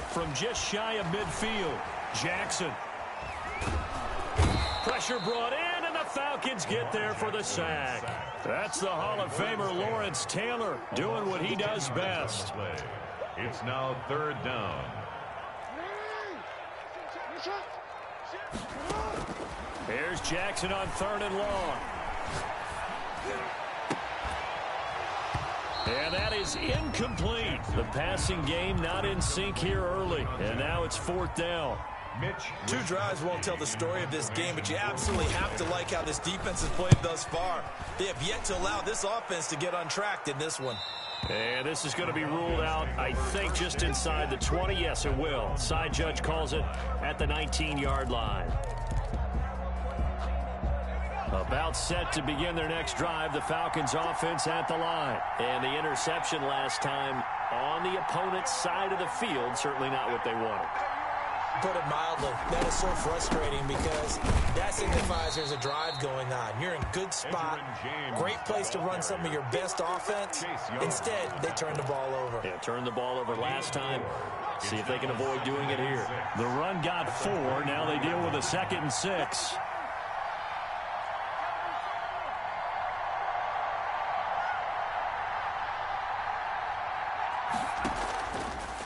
From just shy of midfield, Jackson. Pressure brought in, and the Falcons get there for the sack. That's the Hall of Famer Lawrence Taylor doing what he does best. It's now third down. Here's Jackson on third and long. And that is incomplete. The passing game not in sync here early. And now it's fourth down. Mitch. Two drives won't tell the story of this game, but you absolutely have to like how this defense has played thus far. They have yet to allow this offense to get untracked in this one. And this is going to be ruled out, I think, just inside the 20. Yes, it will. Side judge calls it at the 19-yard line. About set to begin their next drive, the Falcons offense at the line. And the interception last time on the opponent's side of the field, certainly not what they wanted. Put it mildly, that is so frustrating because that signifies there's a drive going on. You're in good spot, great place to run some of your best offense. Instead, they turn the ball over. Yeah, turned the ball over last time. See if they can avoid doing it here. The run got 4. Now they deal with a 2nd and 6.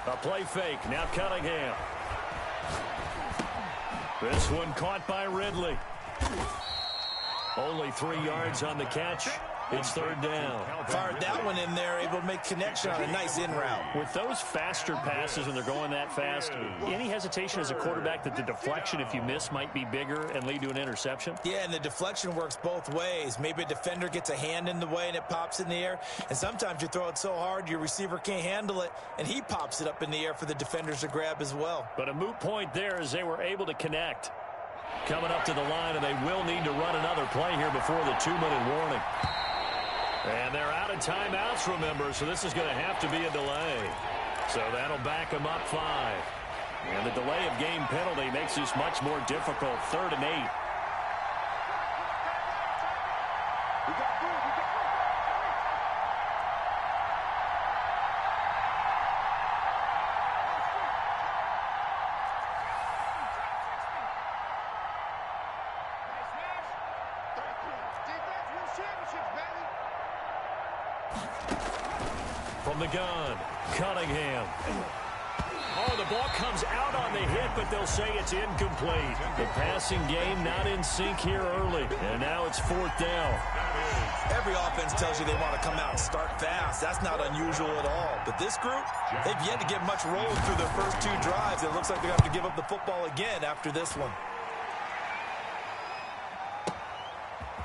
A play fake. Now Cunningham. This one caught by Ridley. Only 3 yards on the catch. It's third down. Fired that one in there, able to make connection on a nice in route. With those faster passes when they're going that fast, any hesitation as a quarterback that the deflection, if you miss, might be bigger and lead to an interception? Yeah, and the deflection works both ways. Maybe a defender gets a hand in the way and it pops in the air. And sometimes you throw it so hard your receiver can't handle it, and he pops it up in the air for the defenders to grab as well. But a moot point there as they were able to connect. Coming up to the line, and they will need to run another play here before the 2-minute warning. And they're out of timeouts, remember, so this is going to have to be a delay. So that'll back them up 5. And the delay of game penalty makes this much more difficult. 3rd and 8. From the gun, Cunningham. Oh, the ball comes out on the hit, but they'll say it's incomplete. The passing game not in sync here early, and now it's 4th down. Every offense tells you they want to come out and start fast. That's not unusual at all. But this group, they've yet to get much rolling through their first 2 drives. It looks like they're going to have to give up the football again after this one.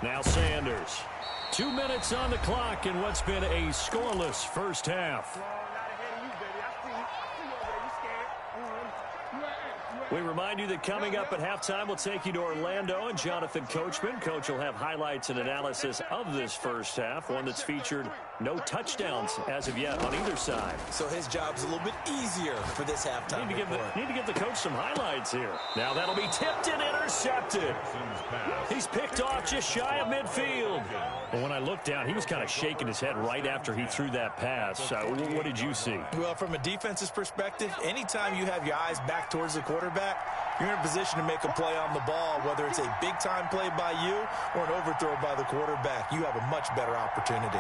Now Sanders. 2 minutes on the clock in what's been a scoreless first half. We remind you that coming up at halftime, we'll take you to Orlando and Jonathan Coachman. Coach will have highlights and analysis of this first half, one that's featured No touchdowns as of yet on either side. So his job's a little bit easier for this halftime Need to give the coach some highlights here. Now that'll be tipped and intercepted. He's picked off just shy of midfield. Well, when I looked down, he was kind of shaking his head right after he threw that pass. What did you see? Well, from a defense's perspective, anytime you have your eyes back towards the quarterback, you're in a position to make a play on the ball, whether it's a big-time play by you or an overthrow by the quarterback. You have a much better opportunity.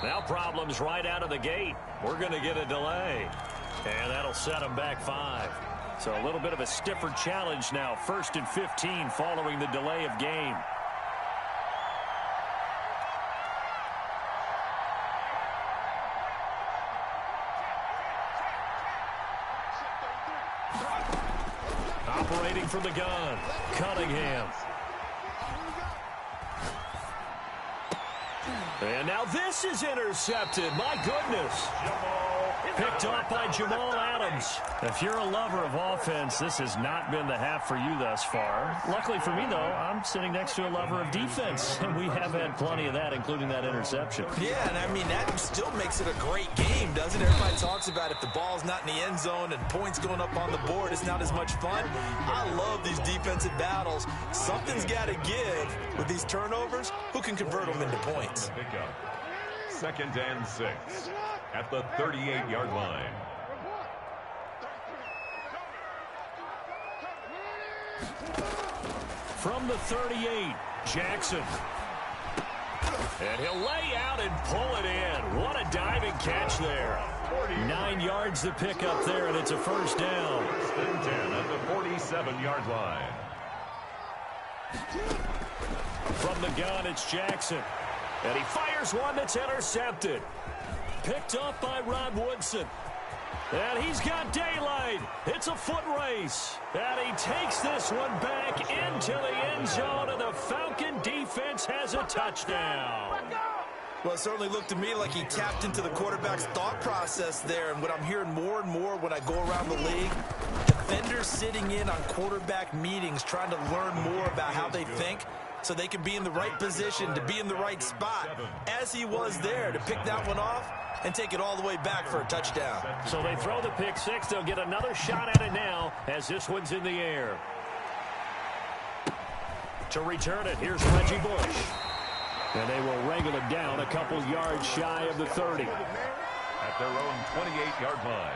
Now problems right out of the gate. We're going to get a delay. And that'll set them back 5. So a little bit of a stiffer challenge now. 1st and 15 following the delay of game. Operating from the gun, Cunningham. And now this is intercepted. My goodness. Picked off by Jamal Adams. If you're a lover of offense, this has not been the half for you thus far. Luckily for me, though, I'm sitting next to a lover of defense, and we have had plenty of that, including that interception. Yeah, and I mean, that still makes it a great game, doesn't it? Everybody talks about if the ball's not in the end zone and points going up on the board, it's not as much fun. I love these defensive battles. Something's got to give with these turnovers. Who can convert them into points? 2nd and 6 at the 38-yard line. From the 38, Jackson. And he'll lay out and pull it in. What a diving catch there. 9 yards to pick up there, and it's a first down. 1st and 10 at the 47-yard line. From the gun, it's Jackson. And he fires one that's intercepted. Picked up by Rod Woodson. And he's got daylight. It's a foot race. And he takes this one back into the end zone, and the Falcon defense has a touchdown. Well, it certainly looked to me like he tapped into the quarterback's thought process there. And what I'm hearing more and more when I go around the league, defenders sitting in on quarterback meetings trying to learn more about how they think so they can be in the right position to be in the right spot, as he was there to pick that one off and take it all the way back for a touchdown. So they throw the pick six. They'll get another shot at it now as this one's in the air. To return it, here's Reggie Bush. And they will wrangle it down a couple yards shy of the 30. At their own 28-yard line.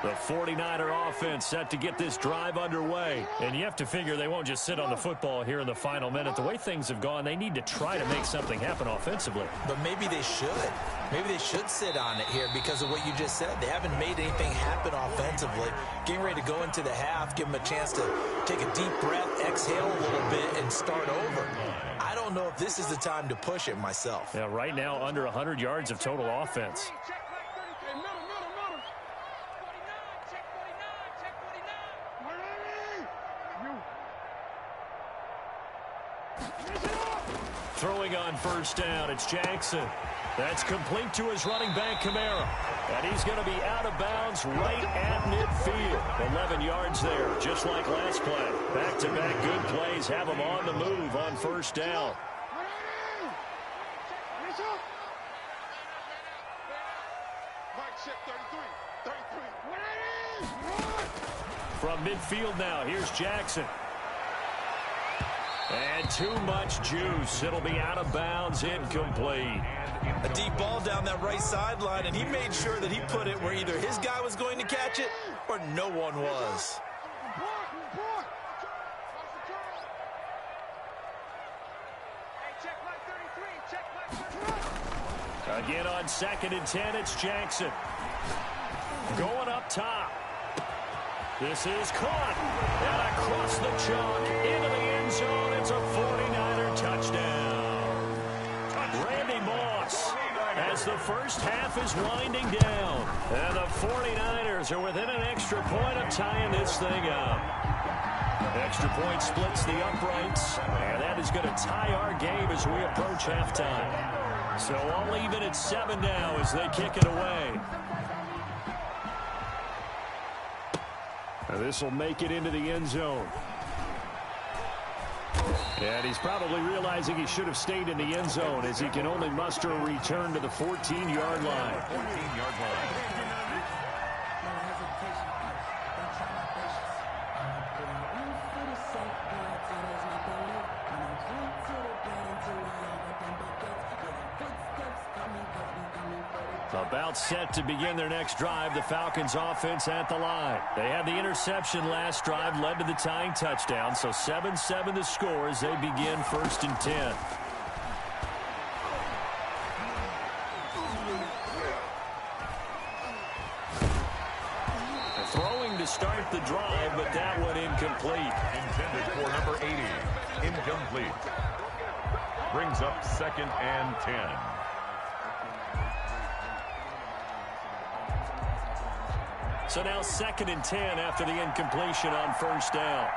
The 49er offense set to get this drive underway. And you have to figure they won't just sit on the football here in the final minute. The way things have gone, they need to try to make something happen offensively. But maybe they should. Maybe they should sit on it here because of what you just said. They haven't made anything happen offensively. Getting ready to go into the half, give them a chance to take a deep breath, exhale a little bit, and start over. I don't know if this is the time to push it myself. Yeah, right now under 100 yards of total offense. Throwing on first down, it's Jackson. That's complete to his running back, Kamara. And he's going to be out of bounds right at midfield. 11 yards there, just like last play. Back-to-back good plays have him on the move on first down. From midfield now, here's Jackson. And too much juice. It'll be out of bounds, incomplete. A deep ball down that right sideline, and he made sure that he put it where either his guy was going to catch it or no one was. Again on 2nd and 10, it's Jackson. Going up top. This is caught. And across the chalk into the end zone. It's a 49er touchdown. Randy Moss as the first half is winding down. And the 49ers are within an extra point of tying this thing up. Extra point splits the uprights. And that is going to tie our game as we approach halftime. So all even at 7 now as they kick it away. This will make it into the end zone. And he's probably realizing he should have stayed in the end zone as he can only muster a return to the 14-yard line. 14-yard line. About set to begin their next drive, the Falcons offense at the line. They had the interception last drive, led to the tying touchdown, so 7-7 the score as they begin 1st and 10. Throwing to start the drive, but that one incomplete. Intended for number 80. Incomplete. Brings up 2nd and 10. So now 2nd and 10 after the incompletion on 1st down.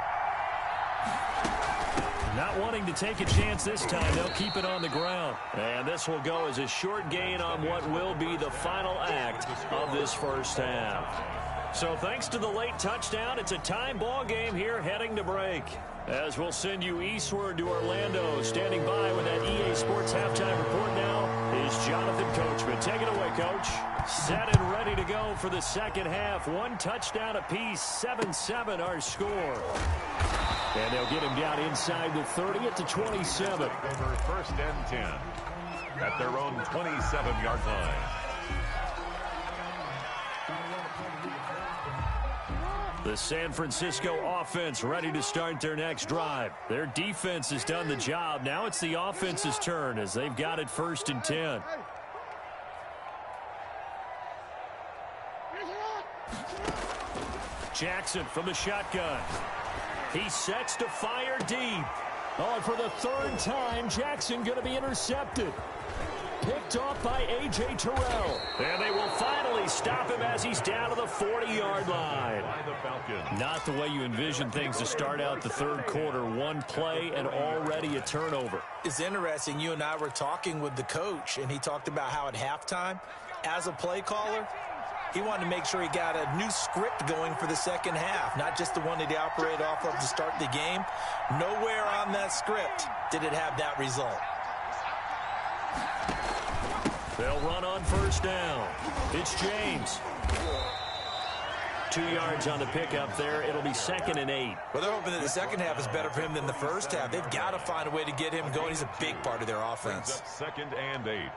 Not wanting to take a chance this time, they'll keep it on the ground. And this will go as a short gain on what will be the final act of this 1st half. So thanks to the late touchdown, it's a time ball game here heading to break. As we'll send you eastward to Orlando. Standing by with that EA Sports halftime report now is Jonathan Coachman. Take it away, Coach. Set and ready to go for the 2nd half. 1 touchdown apiece, 7-7 our score. And they'll get him down inside the 30 at the 27. Over 1st and 10 at their own 27-yard line. The San Francisco offense ready to start their next drive. Their defense has done the job. Now it's the offense's turn as they've got it 1st and 10. Jackson from the shotgun. He sets to fire deep. Oh, and for the 3rd time, Jackson going to be intercepted. Picked off by A.J. Terrell. And they will finally stop him as he's down to the 40-yard line. Not the way you envision things to start out the 3rd quarter. 1 play and already a turnover. It's interesting. You and I were talking with the coach, and he talked about how at halftime, as a play caller, he wanted to make sure he got a new script going for the 2nd half, not just the one that he operated off of to start the game. Nowhere on that script did it have that result. They'll run on 1st down. It's James. 2 yards on the pickup there. It'll be 2nd and 8. Well, they're hoping that the 2nd half is better for him than the 1st half. They've got to find a way to get him going. He's a big part of their offense. 2nd and 8.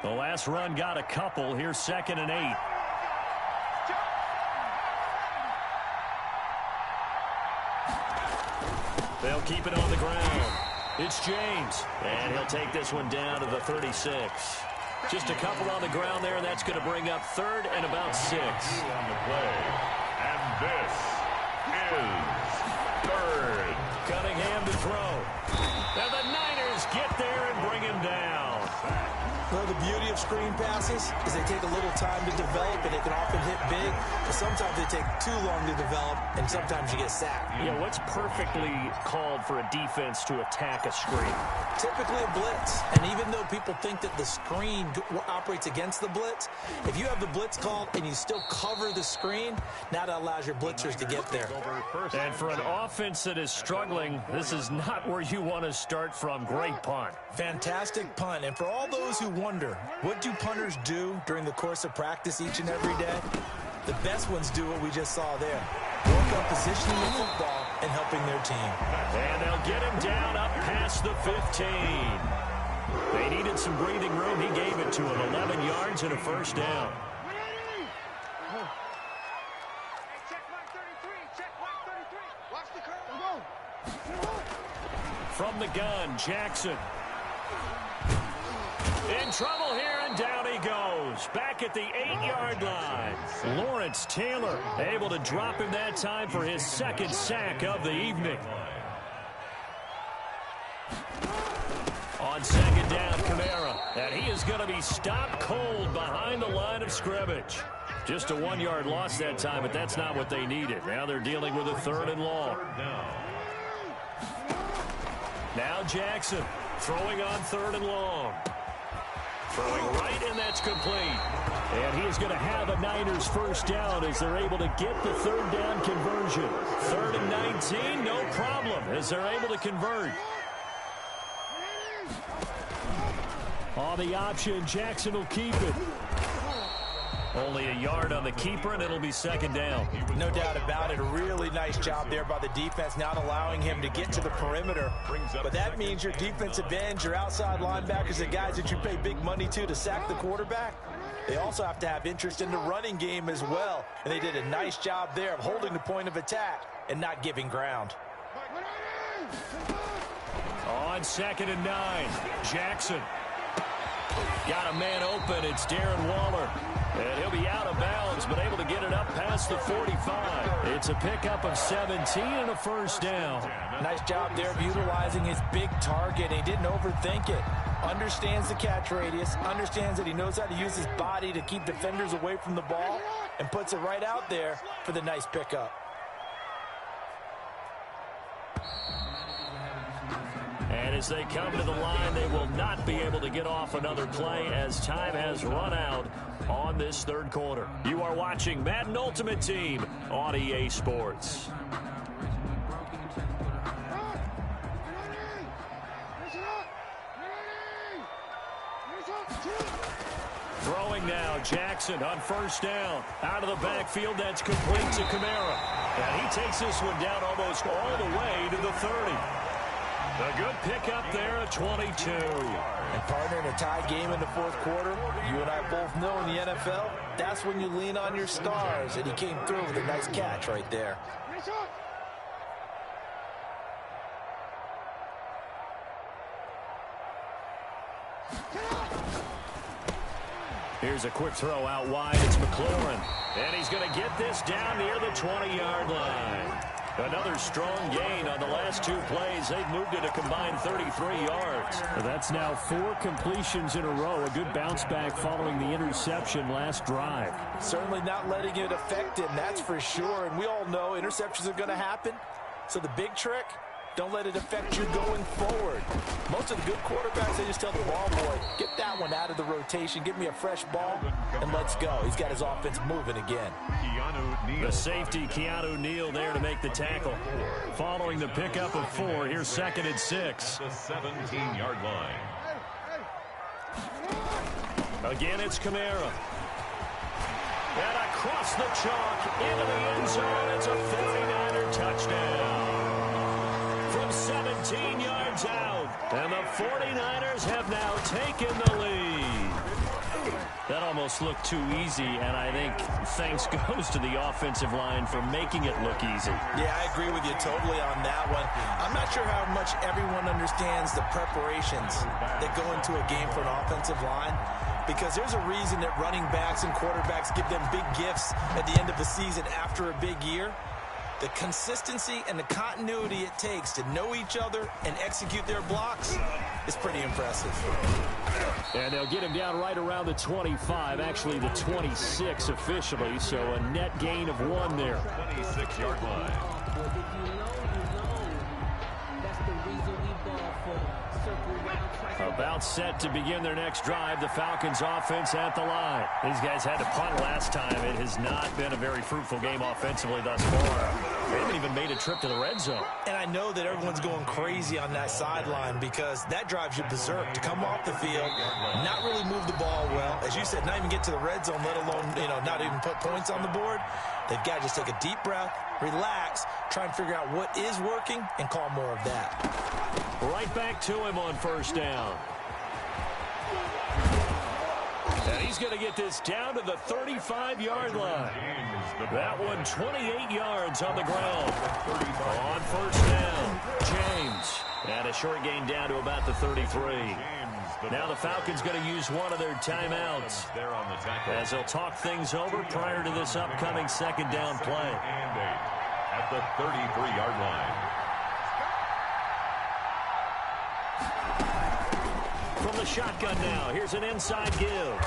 The last run got a couple. Here's 2nd and 8. They'll keep it on the ground. It's James. And he'll take this one down to the 36. Just a couple on the ground there, and that's going to bring up 3rd and about 6. On the play. And this is 3rd. Cunningham to throw. And the Niners get there and bring him down. Well, the beauty of screen passes is they take a little time to develop, and they can often hit big, but sometimes they take too long to develop, and sometimes you get sacked. Yeah, what's perfectly called for a defense to attack a screen? Typically a blitz, and even though people think that the screen operates against the blitz, if you have the blitz called and you still cover the screen, now that allows your blitzers to get there. And for an offense that is struggling, this is not where you want to start from. Great punt. Fantastic punt. And for all those who wonder, what do punters do during the course of practice each and every day? The best ones do what we just saw there. Work on positioning the football and helping their team. And they'll get him down up past the 15. They needed some breathing room. He gave it to him. 11 yards and a 1st down. From the gun, Jackson. In trouble here, and down he goes. Back at the 8-yard line. Lawrence Taylor able to drop him that time for his 2nd sack of the evening. On 2nd down, Kamara. And he is going to be stopped cold behind the line of scrimmage. Just a 1-yard loss that time, but that's not what they needed. Now they're dealing with a 3rd and long. Now Jackson throwing on 3rd and long. Throwing right, and that's complete. And he is going to have a Niners first down as they're able to get the 3rd down conversion. 3rd and 19, no problem as they're able to convert. On the option, Jackson will keep it. Only a yard on the keeper, and it'll be 2nd down. No doubt about it. A really nice job there by the defense, not allowing him to get to the perimeter. But that means your defensive ends, your outside linebackers, the guys that you pay big money to sack the quarterback, they also have to have interest in the running game as well. And they did a nice job there of holding the point of attack and not giving ground. On 2nd and 9, Jackson. Got a man open. It's Darren Waller. And he'll be out of bounds, but able to get it up past the 45. It's a pickup of 17 and a first down. Nice job there of utilizing his big target. He didn't overthink it. Understands the catch radius. Understands that he knows how to use his body to keep defenders away from the ball. And puts it right out there for the nice pickup. And as they come to the line, they will not be able to get off another play as time has run out on this 3rd quarter. You are watching Madden Ultimate Team on EA Sports. Throwing now, Jackson on 1st down. Out of the backfield, that's complete to Kamara. And he takes this one down almost all the way to the 30. A good pickup there at 22. And partner, in a tie game in the 4th quarter, you and I both know in the NFL, that's when you lean on your stars. And he came through with a nice catch right there. Here's a quick throw out wide. It's McLaurin. And he's going to get this down near the 20-yard line. Another strong gain on the last 2 plays. They've moved it a combined 33 yards. That's now 4 completions in a row. A good bounce back following the interception last drive. Certainly not letting it affect him, that's for sure. And we all know interceptions are going to happen. So the big trick, don't let it affect you going forward. Most of the good quarterbacks, they just tell the ball boy, get that one out of the rotation, give me a fresh ball, and let's go. He's got his offense moving again. The safety, Keanu Neal, there to make the tackle. Following the pickup of 4, here's 2nd and 6. The 17-yard line. Again, it's Kamara. And across the chalk, into the end zone, it's a 49er touchdown. From 17 yards out, and the 49ers have now taken the lead. That almost looked too easy, and I think thanks goes to the offensive line for making it look easy. Yeah, I agree with you totally on that one. I'm not sure how much everyone understands the preparations that go into a game for an offensive line, because there's a reason that running backs and quarterbacks give them big gifts at the end of the season after a big year. The consistency and the continuity it takes to know each other and execute their blocks is pretty impressive. And they'll get him down right around the 25, actually the 26 officially, so a net gain of 1 there. 26-yard line. About set to begin their next drive, the Falcons offense at the line. These guys had to punt last time. It has not been a very fruitful game offensively thus far. They haven't even made a trip to the red zone. And I know that everyone's going crazy on that sideline because that drives you berserk to come off the field, not really move the ball well. As you said, not even get to the red zone, let alone, not even put points on the board. They've got to just take a deep breath, relax, try and figure out what is working, and call more of that. Right back to him on 1st down. And he's going to get this down to the 35-yard line. That one 28 yards on the ground. On 1st down, James. And a short gain down to about the 33. Now the Falcons going to use one of their timeouts as they'll talk things over prior to this upcoming 2nd down play. At the 33-yard line. From the shotgun now, here's an inside give.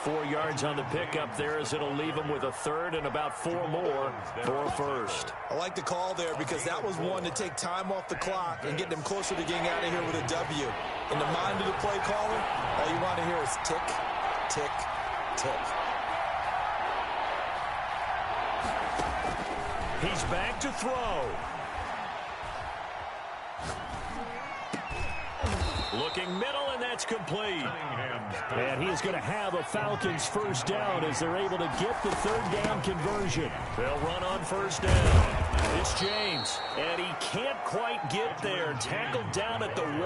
4 yards on the pickup there as it'll leave them with a third and about 4 more for a first. I like the call there because that was one to take time off the clock and get them closer to getting out of here with a W. In the mind of the play caller, all you want to hear is tick, tick, tick. He's back to throw. Looking middle, and that's complete. And he is going to have a Falcons first down as they're able to get the third down conversion. They'll run on first down. It's James, and he can't quite get there. Tackled down at the 1.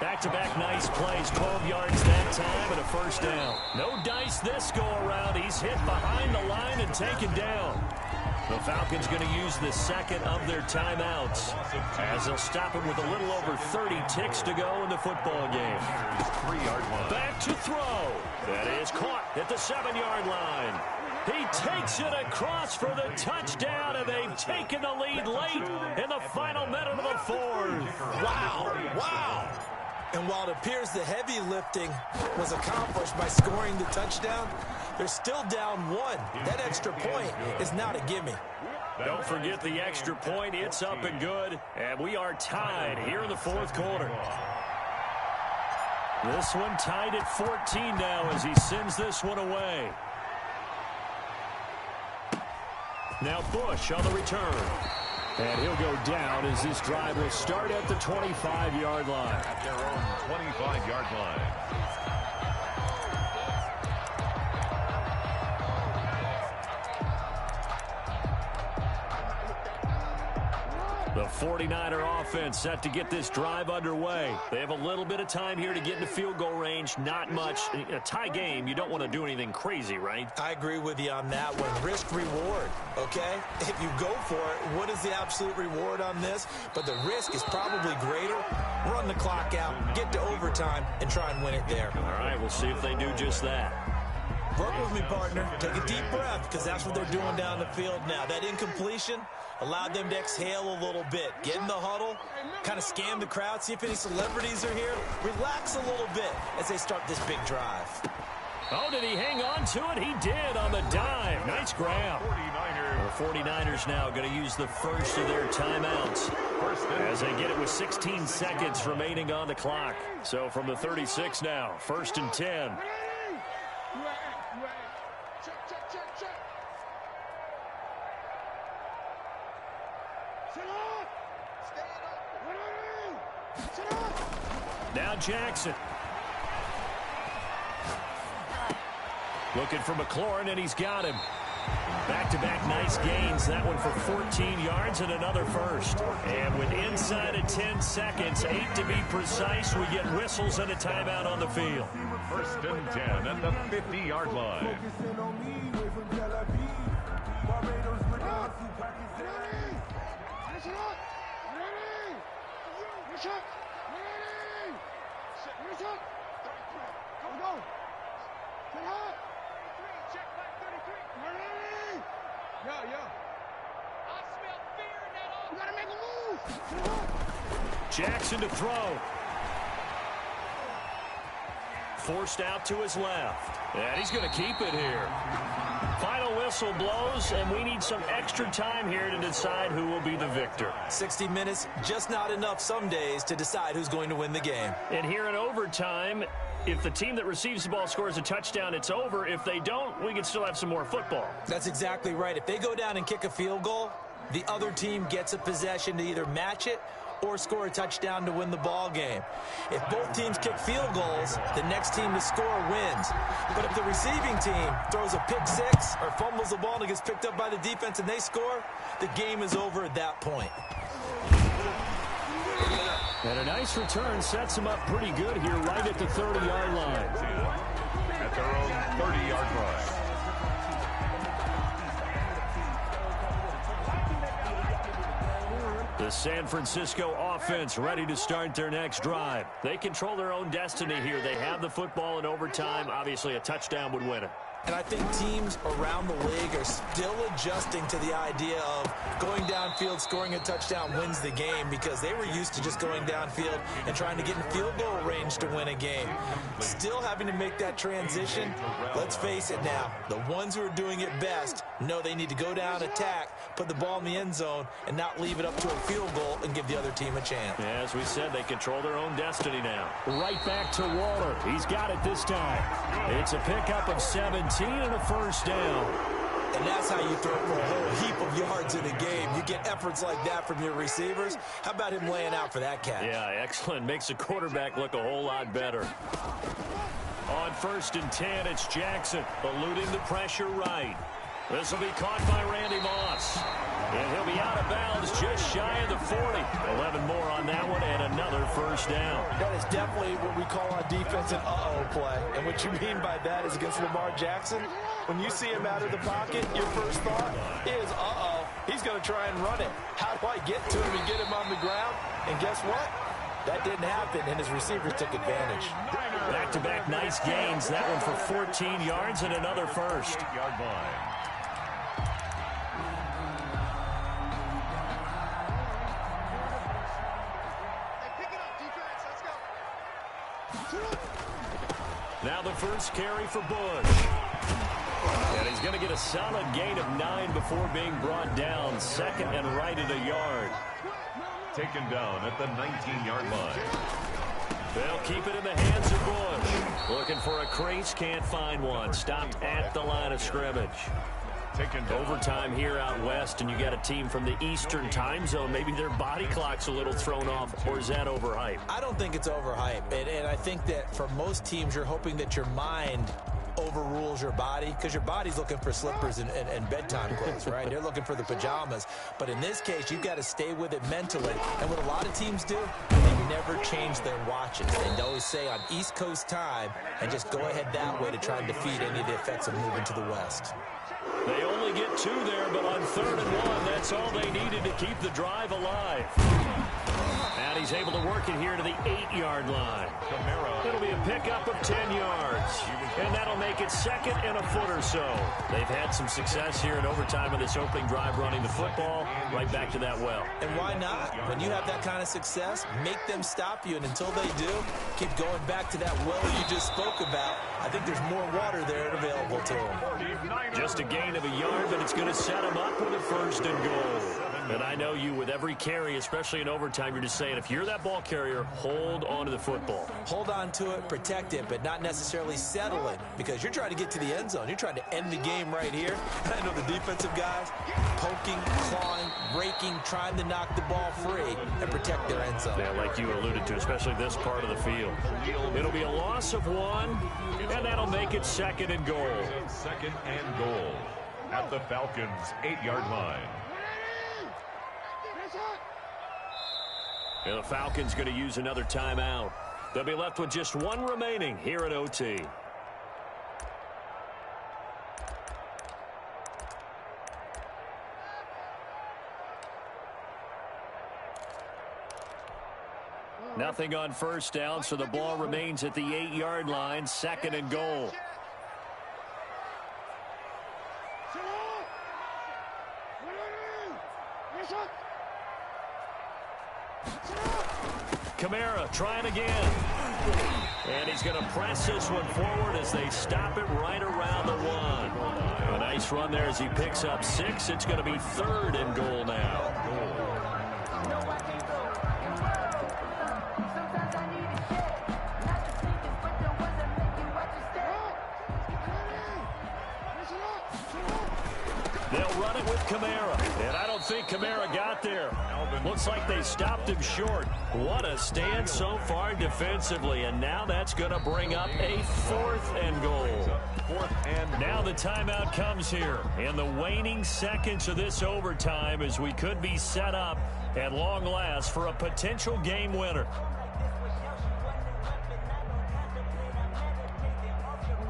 Back-to-back nice plays, 12 yards that time and a first down. No dice this go-around. He's hit behind the line and taken down. The Falcons going to use the second of their timeouts as they'll stop him with a little over 30 ticks to go in the football game. 3-yard line. Back to throw. That is caught at the 7-yard line. He takes it across for the touchdown, and they've taken the lead late in the final minute of the fourth. Wow, wow. And while it appears the heavy lifting was accomplished by scoring the touchdown, they're still down 1. That extra point is not a gimme. Don't forget the extra point. It's up and good. And we are tied here in the fourth quarter. This one tied at 14 now as he sends this one away. Now Bush on the return. And he'll go down as this drive will start at the 25-yard line. At their own 25-yard line. The 49er offense set to get this drive underway. They have a little bit of time here to get into field goal range. Not much. In a tie game, you don't want to do anything crazy, right? I agree with you on that one. Risk-reward, okay? If you go for it, what is the absolute reward on this? But the risk is probably greater. Run the clock out, get to overtime, and try and win it there. All right, we'll see if they do just that. Work with me, partner. Take a deep breath, because that's what they're doing down the field now. That incompletion allowed them to exhale a little bit. Get in the huddle, kind of scan the crowd, see if any celebrities are here. Relax a little bit as they start this big drive. Oh, did he hang on to it? He did on the dive. Nice grab. The 49ers now going to use the first of their timeouts as they get it with 16 seconds remaining on the clock. So from the 36 now, 1st and 10. Now Jackson. Looking for McLaurin, and he's got him. Back-to-back nice gains. That one for 14 yards and another first. And with inside of 10 seconds, 8 to be precise, we get whistles and a timeout on the field. 1st and 10 at the 50-yard line. Jackson to throw. Forced out to his left. And he's going to keep it here. Final whistle blows, and we need some extra time here to decide who will be the victor. 60 minutes, just not enough some days to decide who's going to win the game. And here in overtime, if the team that receives the ball scores a touchdown, it's over. If they don't, we can still have some more football. That's exactly right. If they go down and kick a field goal, the other team gets a possession to either match it or score a touchdown to win the ball game. If both teams kick field goals, the next team to score wins. But if the receiving team throws a pick six or fumbles the ball and it gets picked up by the defense and they score, the game is over at that point. And a nice return sets them up pretty good here right at the 30-yard line. At their own 30-yard line. The San Francisco offense ready to start their next drive. They control their own destiny here. They have the football in overtime. Obviously, a touchdown would win it. And I think teams around the league are still adjusting to the idea of going downfield, scoring a touchdown wins the game, because they were used to just going downfield and trying to get in field goal range to win a game. Still having to make that transition. Let's face it now, the ones who are doing it best know they need to go down, attack, put the ball in the end zone, and not leave it up to a field goal and give the other team a chance. As we said, they control their own destiny now. Right back to Waller. He's got it this time. It's a pickup of 17 and a first down. And that's how you throw for a whole heap of yards in a game. You get efforts like that from your receivers. How about him laying out for that catch? Yeah, excellent. Makes the quarterback look a whole lot better. On 1st and 10, it's Jackson eluding the pressure right. This will be caught by Randy Moss. And he'll be out of bounds just shy of the 40. 11 more on that one and another first down. That is definitely what we call on defense an uh-oh play. And what you mean by that is against Lamar Jackson, when you see him out of the pocket, your first thought is, uh-oh, he's going to try and run it. How do I get to him and get him on the ground? And guess what? That didn't happen, and his receivers took advantage. Back-to-back nice gains. That one for 14 yards and another first. 8-yard line. Now the first carry for Bush. And he's going to get a solid gain of 9 before being brought down. 2nd and right at a yard. Taken down at the 19-yard line. They'll keep it in the hands of Bush. Looking for a crease, can't find one. Stopped at the line of scrimmage. Taken down. Overtime here out west, and you got a team from the Eastern time zone. Maybe their body clock's a little thrown off, or is that overhyped? I don't think it's overhyped. And I think that for most teams, you're hoping that your mind overrules your body, because your body's looking for slippers and bedtime clothes, right? They're looking for the pajamas. But in this case, you've got to stay with it mentally. And what a lot of teams do, they never change their watches. They always say on East Coast time and just go ahead that way to try and defeat any of the effects of moving to the West. They only get 2 there, but on 3rd and 1, that's all they needed to keep the drive alive. And he's able to work it here to the 8-yard line. It'll be a pickup of 10 yards. And that'll make it 2nd and a foot or so. They've had some success here in overtime in this opening drive running the football. Right back to that well. And why not? When you have that kind of success, make them stop you. And until they do, keep going back to that well you just spoke about. I think there's more water there available to them. Just a gain of a yard, but it's going to set them up with a 1st and goal. And I know you, with every carry, especially in overtime, you're just saying, if you're that ball carrier, hold on to the football. Hold on to it, protect it, but not necessarily settle it, because you're trying to get to the end zone. You're trying to end the game right here. And I know the defensive guys poking, clawing, breaking, trying to knock the ball free and protect their end zone. Yeah, like you alluded to, especially this part of the field. It'll be a loss of 1, and that'll make it 2nd and goal. 2nd and goal at the Falcons' 8-yard line. And the Falcons going to use another timeout. They'll be left with just 1 remaining here at OT. Nothing on 1st down, so the ball remains at the 8-yard line, 2nd and goal. Kamara trying again. And he's going to press this one forward as they stop it right around the 1. A nice run there as he picks up 6. It's going to be 3rd and goal now. They'll run it with Kamara, and I don't think Kamara got there. Looks like they stopped him short. What a stand so far defensively, and now that's going to bring up a 4th and goal. 4th and now the timeout comes here, and the waning seconds of this overtime as we could be set up at long last for a potential game winner.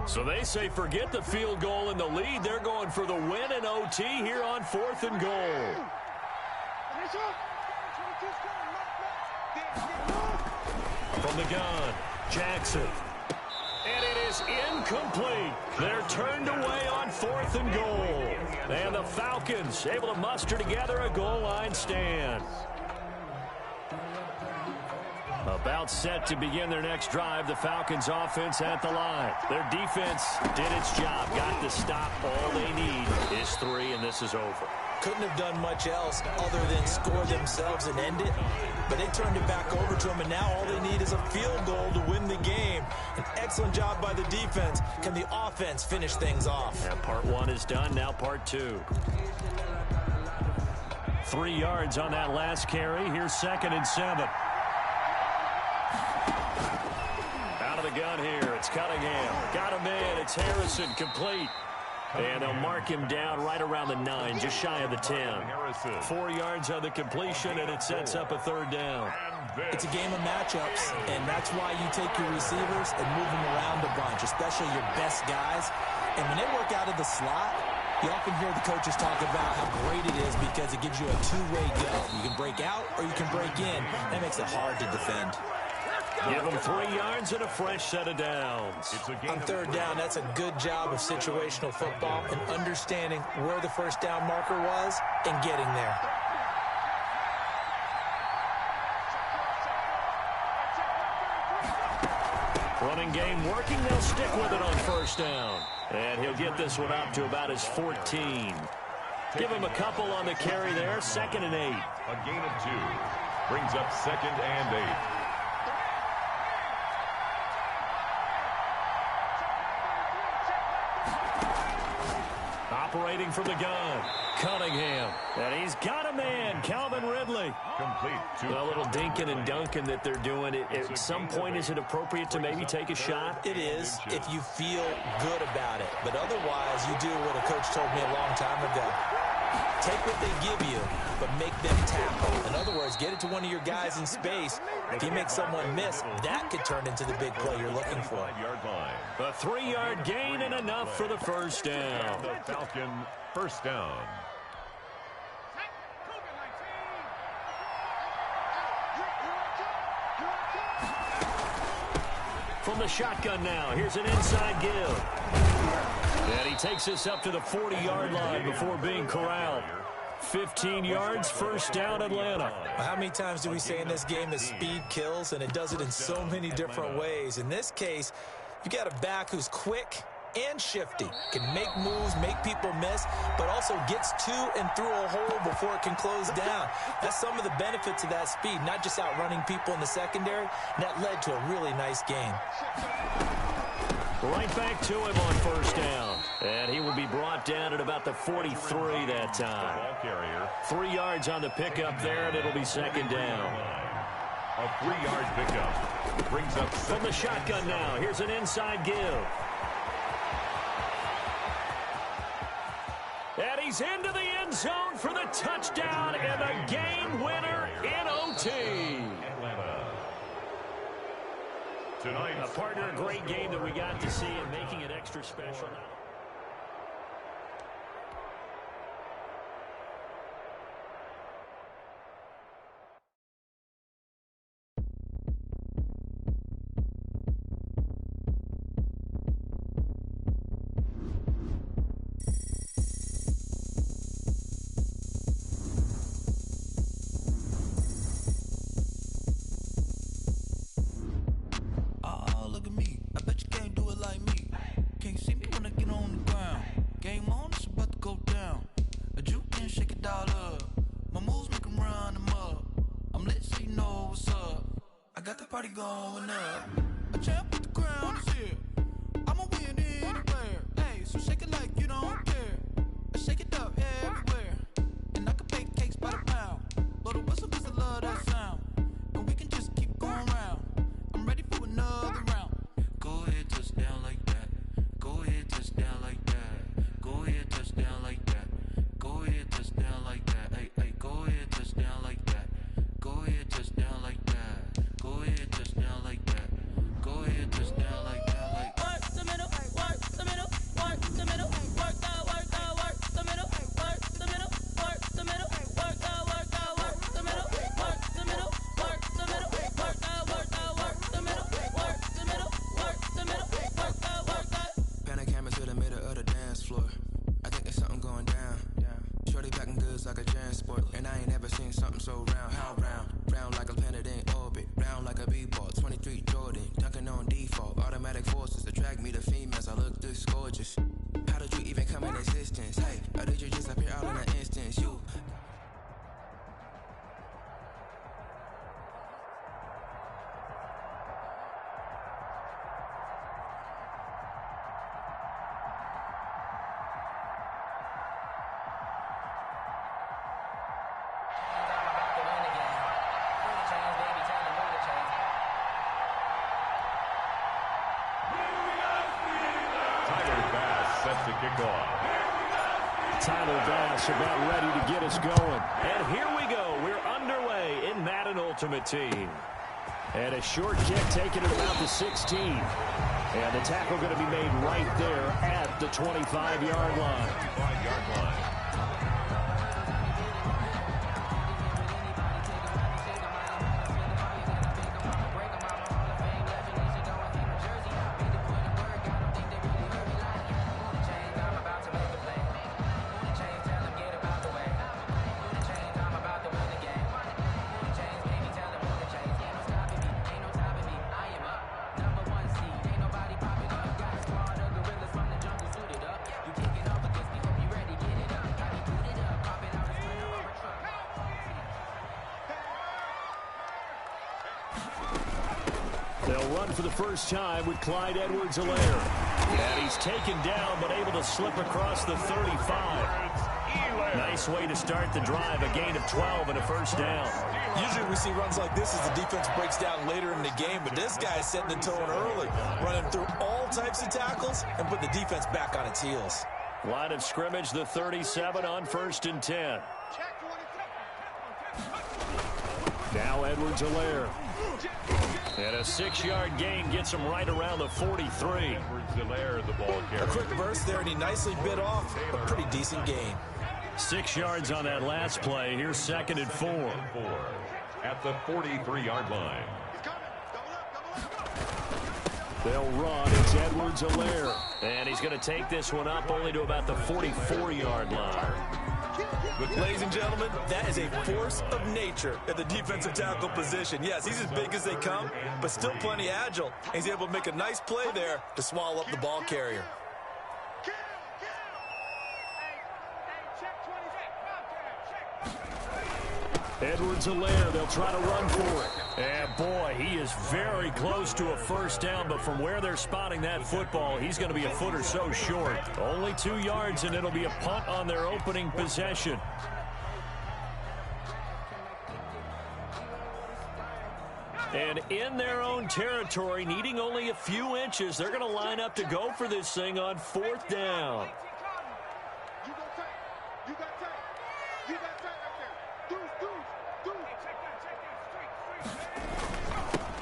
So they say forget the field goal in the lead. They're going for the win in OT here on 4th and goal. From the gun, Jackson. And it is is incomplete. They're turned away on 4th and goal. And the Falcons able to muster together a goal line stand. About set to begin their next drive, the Falcons offense at the line. Their defense did its job, got the stop. All they need is 3, and this is over. Couldn't have done much else other than score themselves and end it. But they turned it back over to them, and now all they need is a field goal to win the game. An excellent job by the defense. Can the offense finish things off? Yeah, part 1 is done, now part 2. 3 yards on that last carry. Here's 2nd and 7. Out of the gun here, it's Cunningham. Got him in, it's Harrison, complete. And they'll mark him down right around the 9, just shy of the 10. 4 yards on the completion, and it sets up a 3rd down. It's a game of matchups, and that's why you take your receivers and move them around a bunch, especially your best guys. And when they work out of the slot, you often hear the coaches talk about how great it is because it gives you a two-way go. You can break out or you can break in. That makes it hard to defend. Give them 3 yards and a fresh set of downs. On 3rd down, that's a good job of situational football and understanding where the first down marker was and getting there. Running game working, they'll stick with it on 1st down. And he'll get this one up to about his 14. Give him a couple on the carry there, 2nd and 8. A gain of 2 brings up 2nd and 8. Operating from the gun, Cunningham. And he's got a man, Calvin Ridley. Complete. A little dinking and dunking that they're doing. At some point, is it appropriate to maybe take a shot? It is if you feel good about it. But otherwise, you do what a coach told me a long time ago. Take what they give you, but make them tackle. In other words, get it to one of your guys in space. If you make someone miss, that could turn into the big play you're looking for. A 3-yard gain and enough for the 1st down. The Falcon 1st down. From the shotgun now, here's an inside give. And he takes us up to the 40-yard line before being corralled. 15 yards, 1st down, Atlanta. How many times do we say in this game that speed kills, and it does it in so many different ways? In this case, you got a back who's quick and shifty, can make moves, make people miss, but also gets to and through a hole before it can close down. That's some of the benefits of that speed, not just outrunning people in the secondary, and that led to a really nice game. Right back to him on 1st down. And he will be brought down at about the 43 that time. 3 yards on the pickup there, and it'll be 2nd down. A 3-yard pickup brings up from the shotgun now. Here's an inside give. And he's into the end zone for the touchdown and a game winner in OT. Tonight, a partner, a great game that we got to see and making it extra special. Going up. A champ with the crown is here. I'ma win anywhere. Hey, so shake it like you don't care. I shake it up everywhere. And I can bake cakes by the pound. Blow the whistle 'cause I love that sound. And we can just keep going round. I'm ready for another round. Go ahead, touch down like that. Go ahead, touch down like that. Go ahead, touch down like that. Go ahead, touch down like that. Hey, hey, go ahead, touch down like that. Go ahead, touch down like that. Go ahead, touch down like that. Go ahead, touch down like that. like a transport. And I ain't never seen something so round. How round? Round like a planet in orbit. Round like a b-ball. 23 Jordan. Dunking on default. Automatic forces attract me to females. I look this gorgeous. How did you even come in existence? Hey, or did you just appear out in an instance? You. Tyler Bass about ready to get us going. And here we go. We're underway in Madden Ultimate Team. And a short kick taken at about the 16. And the tackle going to be made right there at the 25-yard line. 5-yard line. They'll run for the first time with Clyde Edwards-Helaire. And he's taken down but able to slip across the 35. Nice way to start the drive, a gain of 12 and a first down. Usually we see runs like this as the defense breaks down later in the game, but this guy is setting the tone early, running through all types of tackles and put the defense back on its heels. Line of scrimmage, the 37 on 1st and 10. Now Edwards-Helaire. And a 6-yard gain gets him right around the 43. Edwards-Helaire, the ball carrier. A quick burst there, and he nicely bit off a pretty decent gain. 6 yards on that last play. Here's 2nd and 4. At the 43-yard line. They'll run. It's Edwards-Helaire. And he's going to take this one up only to about the 44-yard line. But, ladies and gentlemen, that is a force of nature at the defensive tackle position. Yes, he's as big as they come, but still plenty agile. He's able to make a nice play there to swallow up the ball carrier. Edwards-Helaire, they'll try to run for it. And boy, he is very close to a first down, but from where they're spotting that football, he's going to be a foot or so short. Only 2 yards, and it'll be a punt on their opening possession. And in their own territory, needing only a few inches, they're going to line up to go for this thing on 4th down.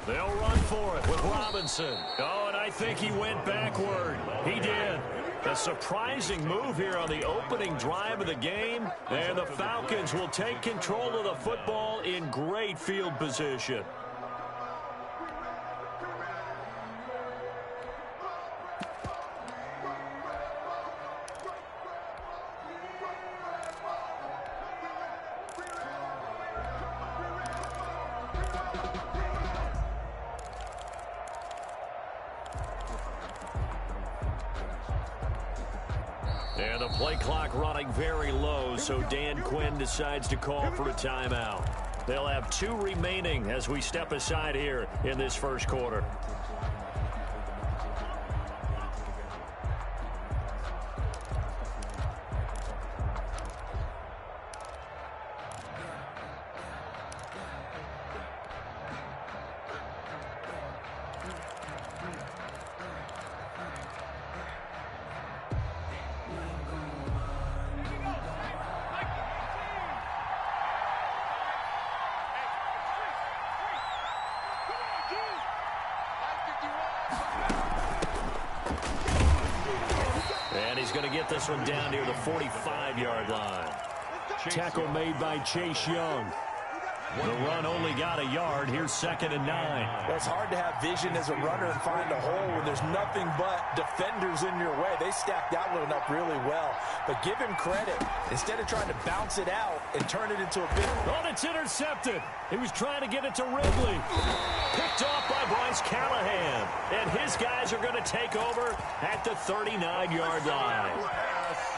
They'll run for it with Robinson. Oh, and I think he went backward. He did. A surprising move here on the opening drive of the game. And the Falcons will take control of the football in great field position. And the play clock running very low, so Dan Quinn decides to call for a timeout. They'll have 2 remaining as we step aside here in this first quarter. And he's going to get this one down near the 45-yard line. Tackle made by Chase Young. The run only got a yard. Here's 2nd and 9. Well, it's hard to have vision as a runner and find a hole when there's nothing but defenders in your way. They stacked that one up really well. But give him credit. Instead of trying to bounce it out and turn it into a big... Oh, it's intercepted. He was trying to get it to Ridley. Picked off by Bryce Callahan. And his guys are going to take over at the 39-yard line.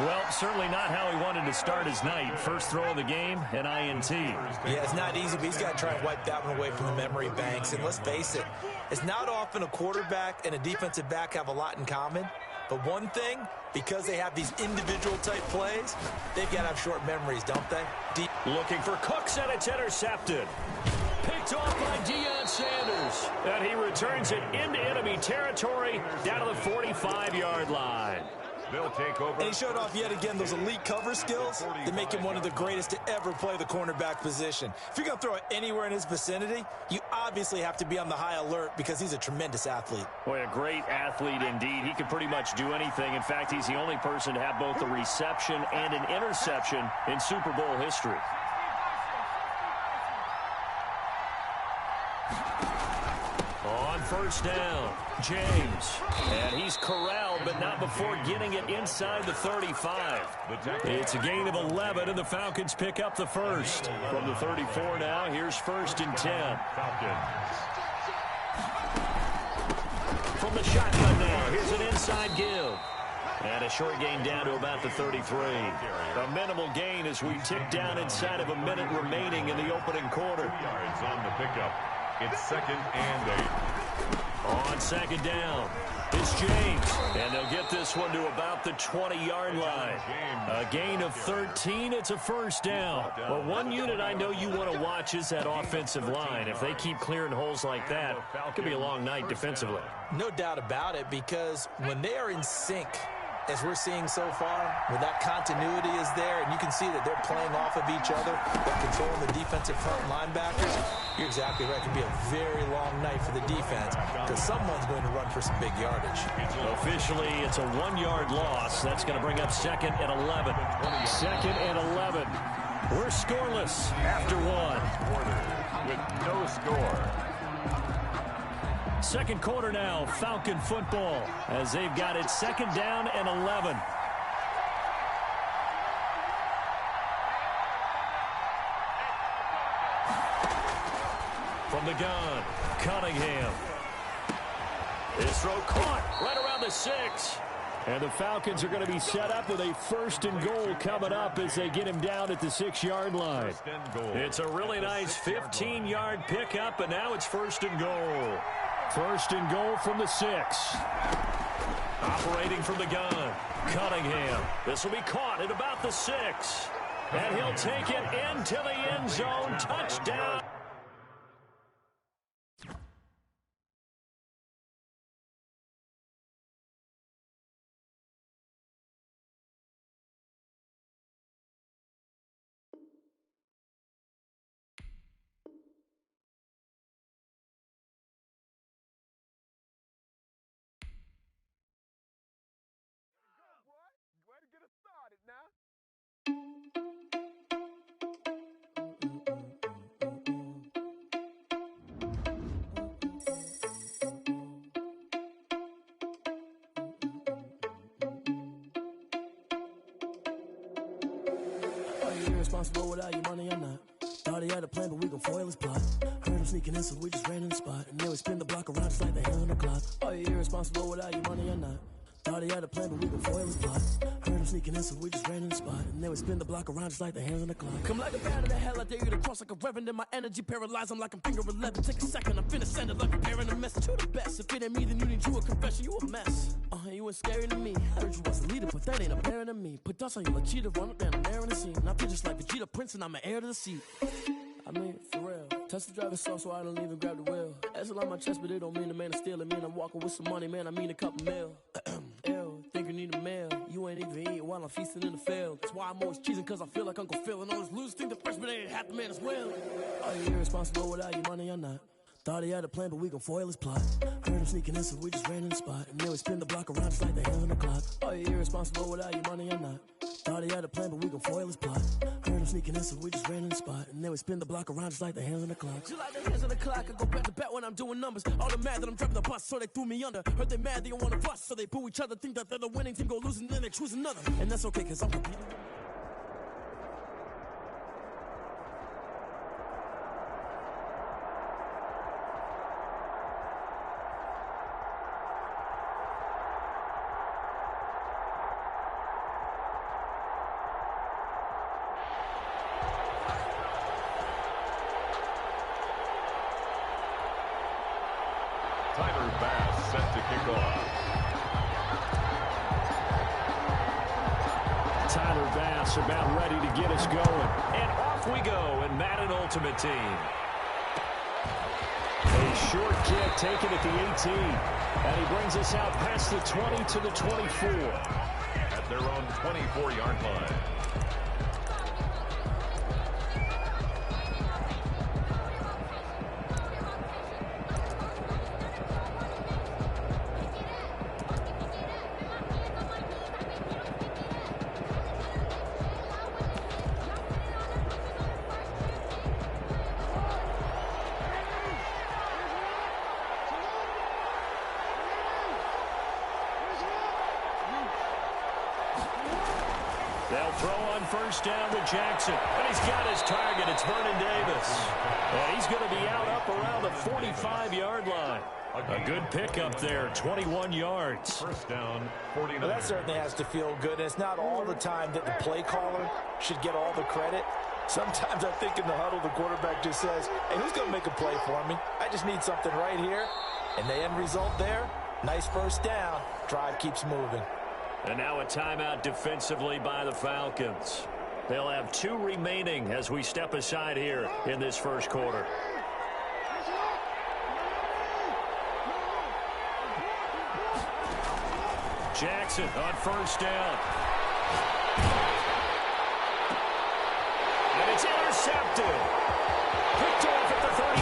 Well, certainly not how he wanted to start his night. First throw of the game, an INT. Yeah, it's not easy, but he's got to try and wipe that one away from the memory banks. And let's face it, it's not often a quarterback and a defensive back have a lot in common. But one thing, because they have these individual type plays, they've got to have short memories, don't they? Looking for Cooks, and it's intercepted. Picked off by Deion Sanders. And he returns it into enemy territory down to the 45-yard line. They'll take over. And he showed off yet again those elite cover skills that make him one of the greatest to ever play the cornerback position. If you're going to throw it anywhere in his vicinity, you obviously have to be on the high alert because he's a tremendous athlete. Boy, a great athlete indeed. He can pretty much do anything. In fact, he's the only person to have both a reception and an interception in Super Bowl history. On first down, James. And he's corralled, but not before getting it inside the 35. It's a gain of 11, and the Falcons pick up the first. From the 34 now, here's 1st and 10. From the shotgun now, here's an inside give. And a short gain down to about the 33. A minimal gain as we tick down inside of a minute remaining in the opening quarter. Yards on the pickup. It's 2nd and 8. On 2nd down, it's James. And they'll get this one to about the 20-yard line. A gain of 13. It's a first down. Well, one unit I know you want to watch is that offensive line. If they keep clearing holes like that, it could be a long night defensively. No doubt about it, because when they are in sync, as we're seeing so far, when that continuity is there, and you can see that they're playing off of each other, they're controlling the defensive front linebackers, you're exactly right. It could be a very long night for the defense because someone's going to run for some big yardage. Officially, it's a 1-yard loss. That's going to bring up 2nd and 11. 2nd and 11. We're scoreless after one. With no score. Second quarter now, Falcon football, as they've got it 2nd down and 11. From the gun, Cunningham. This throw caught right around the 6. And the Falcons are going to be set up with a 1st and goal coming up as they get him down at the 6-yard line. It's a really nice 15-yard pickup, and now it's 1st and goal. 1st and goal from the 6. Operating from the gun, Cunningham. This will be caught at about the 6. And he'll take it into the end zone. Touchdown. Way to get us started now. Are you irresponsible without your money or not? Thought he had a plan, but we gon' foil his plot. Heard him sneaking in, so we just ran in the spot. And then we spin the block around just like the hand on the clock. Are you irresponsible without your money or not? Thought he had a plan, but we gon' foil his plot. Heard him sneaking in, so we just ran in the spot. And then we spin the block around just like the hands on the clock. Come like a bat of the hell, I dare you to cross like a reverend. In my energy paralyzed, I'm like I'm finger 11. Take a second, I'm finna send it like a parent a message to the best. If it ain't me, then you need you a confession, you a mess. You ain't scary to me. Heard you was a leader, but that ain't apparent to me. Put dust on you like cheetah, run up down the air in the scene. I feel just like Vegeta Prince, and I'm an heir to the seat. I mean, for real. Touch the driver's soft, so I don't even grab the wheel. That's on my chest, but it don't mean the man is stealing. Mean I'm walking with some money, man. I mean a couple mil. Ew, think you need a meal. You ain't even eating while I'm feasting in the field. That's why I'm always cheesing, cause I feel like Uncle Phil. And all this loose think the freshman ain't half the man as well. Are you irresponsible without your money or not? Thought he had a plan, but we gon' foil his plot. Heard him sneaking in, so we just ran in the spot. And then we spin the block around just like the hands on the clock. Are you irresponsible without your money or not? Thought he had a plan, but we gon' foil his plot. Heard him them sneaking in, so we just ran in the spot. And then we spin the block around just like the hands on the clock. Just like the hands on the clock, I go back to back when I'm doing numbers. All the mad that I'm driving the bus, so they threw me under. Heard they mad, they don't want to bust, so they boo each other. Think that they're the winning team, go losing, then they choose another. And that's okay, cause I'm competing. Tyler Bass set to kick off. Tyler Bass about ready to get us going. And off we go in Madden Ultimate Team. A short kick taken at the 18. And he brings us out past the 20 to the 24. At their own 24-yard line. They'll throw on first down with Jackson. And he's got his target. It's Vernon Davis. And he's going to be out up around the 45-yard line. A good pickup there, 21 yards. First down, 49. Well, that certainly has to feel good. And it's not all the time that the play caller should get all the credit. Sometimes I think in the huddle, the quarterback just says, hey, who's going to make a play for me? I just need something right here. And the end result there, nice first down. Drive keeps moving. And now a timeout defensively by the Falcons. They'll have 2 remaining as we step aside here in this first quarter. Jackson on first down. And it's intercepted. Picked off at the 35.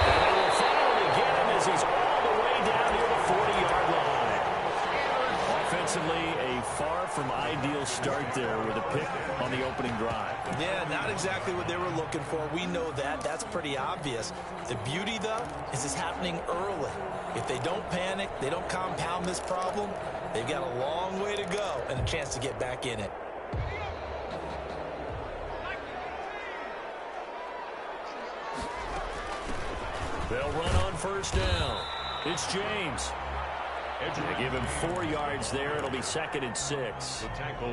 And they will finally get him as he's all the way down near the 40-yard line. Offensively, a far from ideal start there with a pick on the opening drive. Yeah, not exactly what they were looking for. We know that. That's pretty obvious. The beauty, though, is it's happening early. If they don't panic, they don't compound this problem, they've got a long way to go and a chance to get back in it. They'll run on first down. It's James. They give him 4 yards there. It'll be 2nd and 6.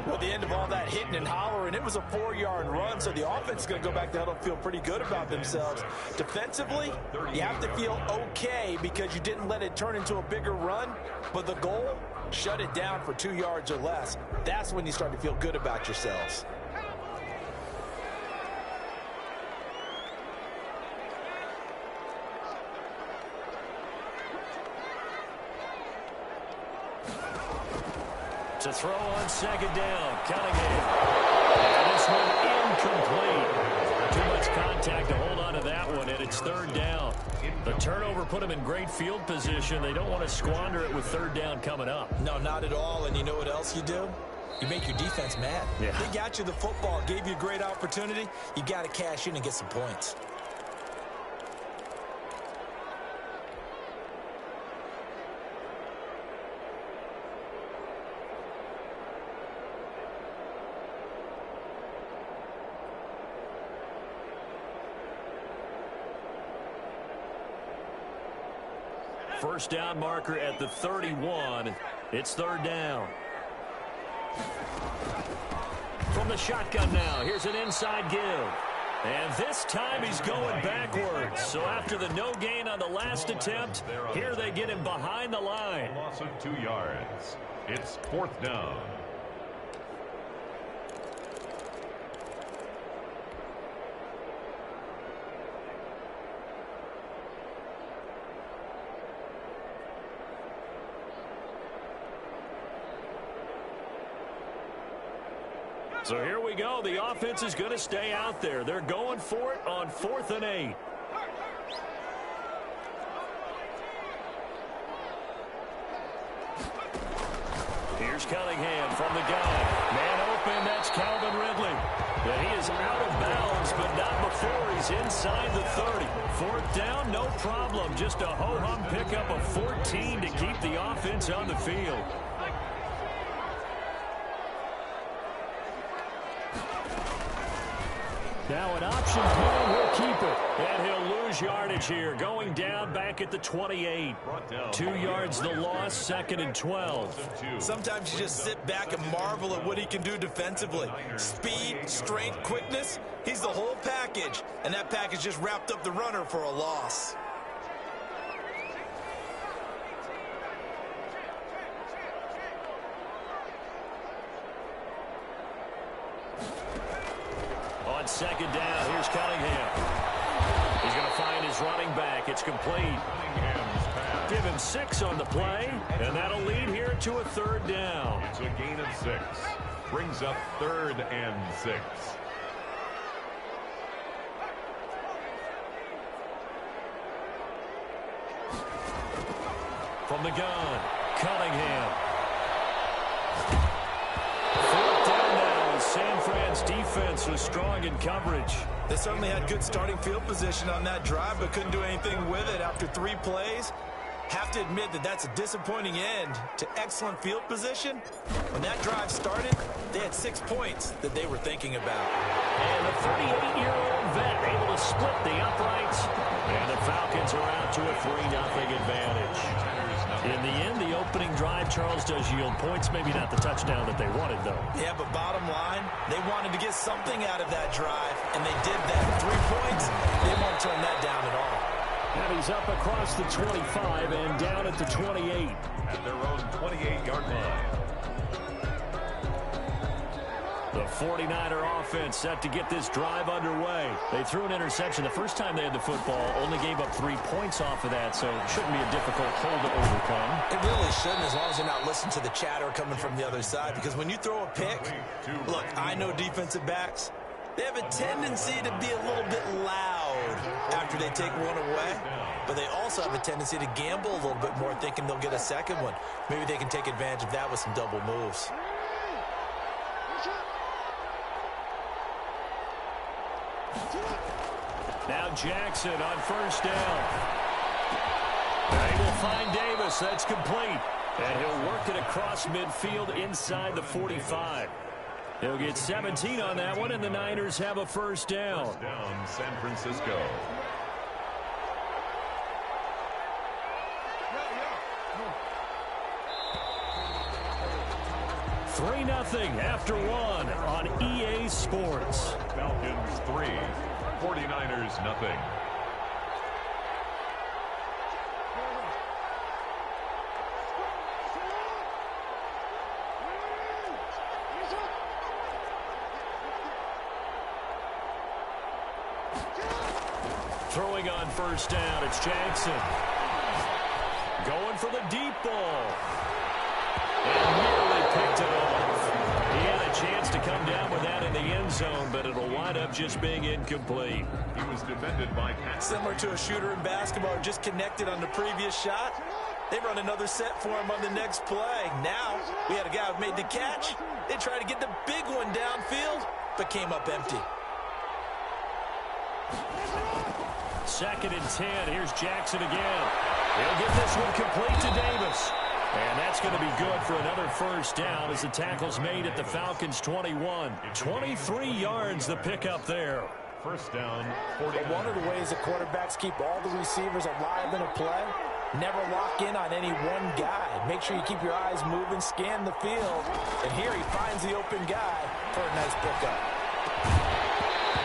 Well, the end of all that hitting and hollering, it was a 4-yard run, so the offense is going to go back to huddle and feel pretty good about themselves. Defensively, you have to feel okay because you didn't let it turn into a bigger run, but the goal, shut it down for 2 yards or less. That's when you start to feel good about yourselves. To throw on second down, Cunningham. And this one incomplete. Too much contact to hold on to that one, and it's 3rd down. The turnover put them in great field position. They don't want to squander it with 3rd down coming up. No, not at all. And you know what else you do? You make your defense mad. Yeah. They got you the football, gave you a great opportunity. You got to cash in and get some points. First down marker at the 31. It's 3rd down. From the shotgun now, here's an inside give. And this time he's going backwards. So after the no gain on the last attempt, here they get him behind the line. Loss of 2 yards. It's 4th down. So here we go. The offense is going to stay out there. They're going for it on 4th and 8. Here's Cunningham from the gun. Man open, that's Calvin Ridley. And he is out of bounds, but not before he's inside the 30. Fourth down, no problem. Just a ho-hum pickup of 14 to keep the offense on the field. Now an option play will keep it. And he'll lose yardage here. Going down back at the 28. 2 yards the loss, 2nd and 12. Sometimes you just sit back and marvel at what he can do defensively. Speed, strength, quickness. He's the whole package. And that package just wrapped up the runner for a loss. On 2nd down, here's Cunningham. He's going to find his running back. It's complete. Give him 6 on the play, and that'll lead here to a 3rd down. It's a gain of 6. Brings up 3rd and 6. From the gun, Cunningham. San Fran's defense was strong in coverage. They certainly had good starting field position on that drive, but couldn't do anything with it after 3 plays. Have to admit that that's a disappointing end to excellent field position. When that drive started, they had 6 points that they were thinking about. And the 38-year-old vet able to split the uprights. And the Falcons are out to a 3-0 advantage. In the end, the opening drive, Charles, does yield points. Maybe not the touchdown that they wanted, though. Yeah, but bottom line, they wanted to get something out of that drive, and they did that. 3 points, they won't turn that down at all. And he's up across the 25 and down at the 28. At their own 28-yard line. The 49er offense set to get this drive underway. They threw an interception the first time they had the football, only gave up 3 points off of that, so it shouldn't be a difficult hole to overcome. It really shouldn't, as long as you're not listening to the chatter coming from the other side, because when you throw a pick, look, I know defensive backs, they have a tendency to be a little bit loud after they take one away, but they also have a tendency to gamble a little bit more, thinking they'll get a second one. Maybe they can take advantage of that with some double moves. Now Jackson on 1st down. They will find Davis. That's complete. And he'll work it across midfield inside the 45. He'll get 17 on that one, and the Niners have a 1st down. First down, San Francisco. Three 0 after 1 on EA Sports. Falcons 3, 49ers nothing. Throwing on 1st down, it's Jackson. Going for the deep ball. And nearly picked it off. He had a chance to come down with that in the end zone, but it'll wind up just being incomplete. He was defended by Pat. Similar to a shooter in basketball, just connected on the previous shot. They run another set for him on the next play. Now, we had a guy who made the catch. They tried to get the big one downfield, but came up empty. 2nd and 10. Here's Jackson again. He'll get this one complete to Davis. And that's going to be good for another 1st down as the tackle's made at the Falcons' 21. 23 yards the pickup there. 1st down, 49. One of the ways the quarterbacks keep all the receivers alive in a play, never lock in on any one guy. Make sure you keep your eyes moving, scan the field. And here he finds the open guy for a nice pickup.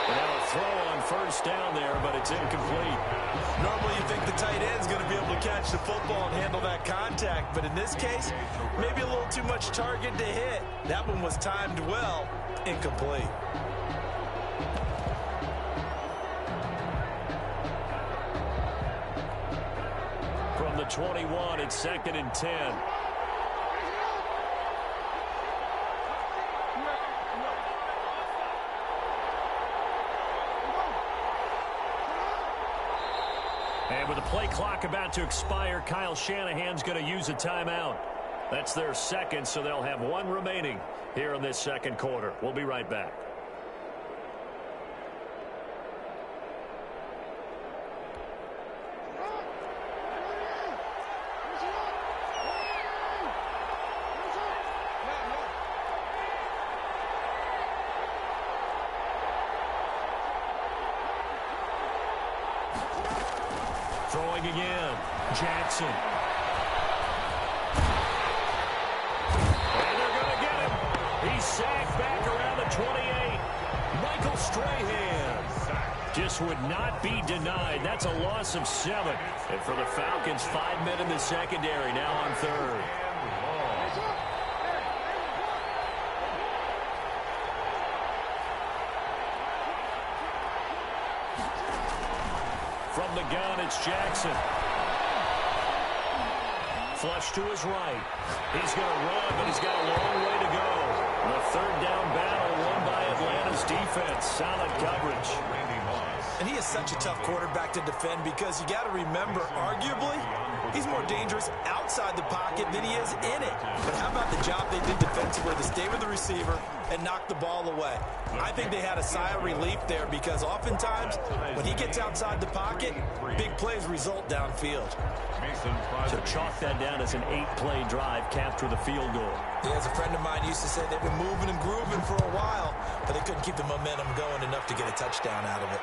Now a throw on 1st down there, but it's incomplete. Normally you think the tight end's going to be able to catch the football and handle that contact, but in this case, maybe a little too much target to hit. That one was timed well, incomplete. From the 21, it's 2nd and 10. And with the play clock about to expire, Kyle Shanahan's going to use a timeout. That's their 2nd, so they'll have 1 remaining here in this 2nd quarter. We'll be right back. Throwing again. Jackson. And they're going to get him. He's sacked back around the 28. Michael Strahan just would not be denied. That's a loss of 7. And for the Falcons, 5 men in the secondary now on third. From the gun, it's Jackson. Flush to his right. He's going to run, but he's got a long way to go. The third down battle won by Atlanta's defense. Solid coverage. And he is such a tough quarterback to defend because you got to remember, arguably, he's more dangerous outside the pocket than he is in it. But how about the job they did defensively to stay with the receiver and knock the ball away? I think they had a sigh of relief there because oftentimes when he gets outside the pocket, big plays result downfield. So chalk that down as an 8-play drive, capture the field goal. Yeah, as a friend of mine used to say, they've been moving and grooving for a while, but they couldn't keep the momentum going enough to get a touchdown out of it.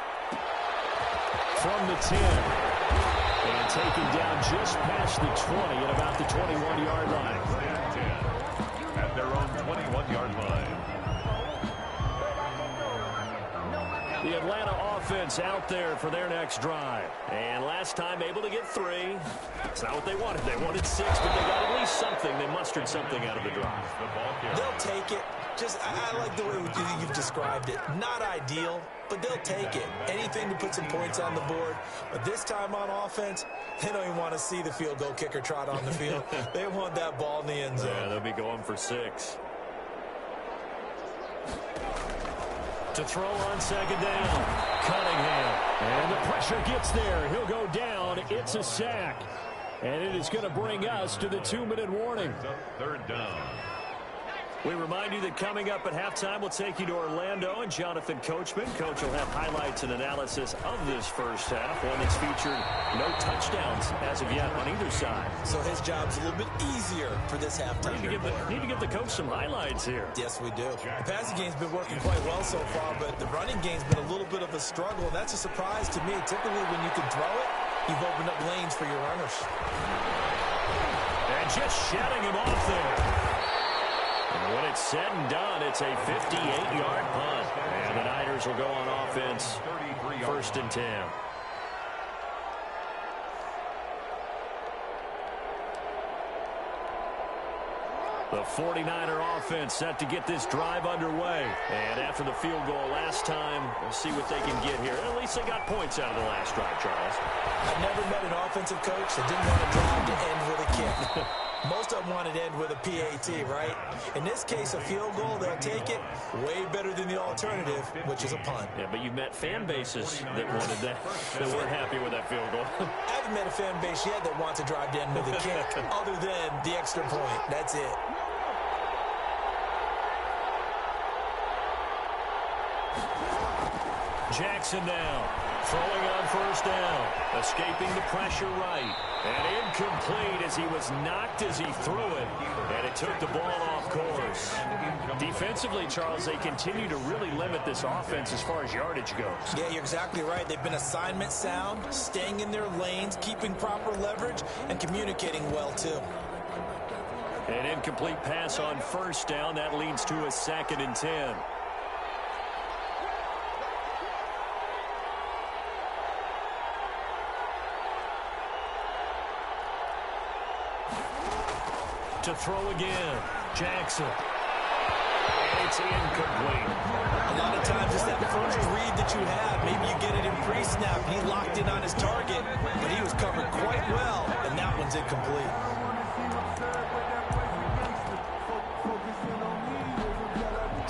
From the 10. And taken down just past the 20 at about the 21-yard line. At their own 21-yard line. The Atlanta offense out there for their next drive. And last time able to get 3. It's not what they wanted. They wanted 6, but they got at least something. They mustered something out of the drive. They'll take it. I like the way you've described it. Not ideal, but they'll take it. Anything to put some points on the board. But this time on offense, they don't even want to see the field goal kicker trot on the field. They want that ball in the end zone. Yeah, they'll be going for 6. To throw on second down. Cunningham. And the pressure gets there. He'll go down. It's a sack. And it is going to bring us to the 2-minute warning. Third down. We remind you that coming up at halftime, we'll take you to Orlando and Jonathan Coachman. Coach will have highlights and analysis of this first half, one that's featured no touchdowns as of yet on either side. So his job's a little bit easier for this halftime. Need to give the coach some highlights here. Yes, we do. The passing game's been working quite well so far, but the running game's been a little bit of a struggle. That's a surprise to me. Typically, when you can throw it, you've opened up lanes for your runners. And just shutting him off there. And when it's said and done, it's a 58-yard punt. And the Niners will go on offense, 1st and 10. The 49er offense set to get this drive underway. And after the field goal last time, we'll see what they can get here. At least they got points out of the last drive, Charles. I've never met an offensive coach that didn't want a drive to end with a kick. Most of them want to end with a PAT, right? In this case, a field goal, they'll take it. Way better than the alternative, which is a punt. Yeah, but you've met fan bases that wanted that, that weren't happy with that field goal. I haven't met a fan base yet that wants a drive to end with a kick, other than the extra point. That's it. Jackson now, throwing on 1st down, escaping the pressure right, and incomplete as he was knocked as he threw it, and it took the ball off course. Defensively, Charles, they continue to really limit this offense as far as yardage goes. Yeah, you're exactly right. They've been assignment sound, staying in their lanes, keeping proper leverage, and communicating well, too. An incomplete pass on 1st down. That leads to a 2nd and 10. To throw again, Jackson. And it's incomplete. A lot of times it's that first read that you have. Maybe you get it in pre-snap. He locked in on his target, but he was covered quite well, and that one's incomplete.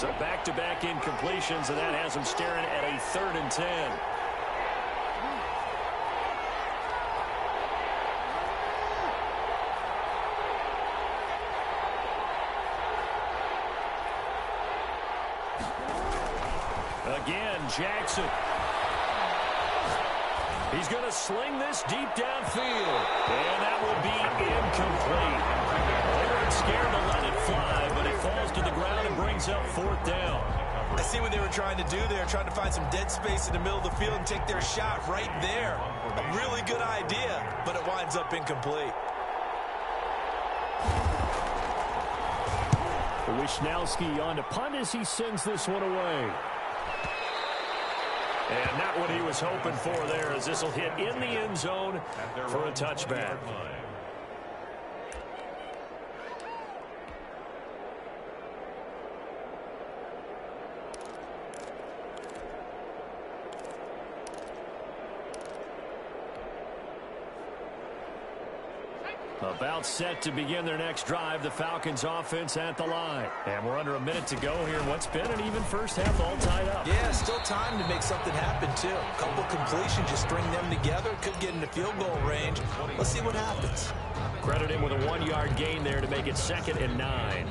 So back-to-back incompletions, and that has him staring at a 3rd and 10. Again, Jackson. He's going to sling this deep downfield. And that will be incomplete. They weren't scared to let it fly, but it falls to the ground and brings up 4th down. I see what they were trying to do there, trying to find some dead space in the middle of the field and take their shot right there. A really good idea, but it winds up incomplete. Wishnowski on to punt as he sends this one away. And not what he was hoping for there, as this will hit in the end zone for a touchback. About set to begin their next drive, the Falcons offense at the line. And we're under a minute to go here in what's been an even first half, all tied up. Yeah, still time to make something happen, too. A couple completions, just string them together, could get into field goal range. Let's see what happens. Credit him with a 1-yard gain there to make it 2nd and 9.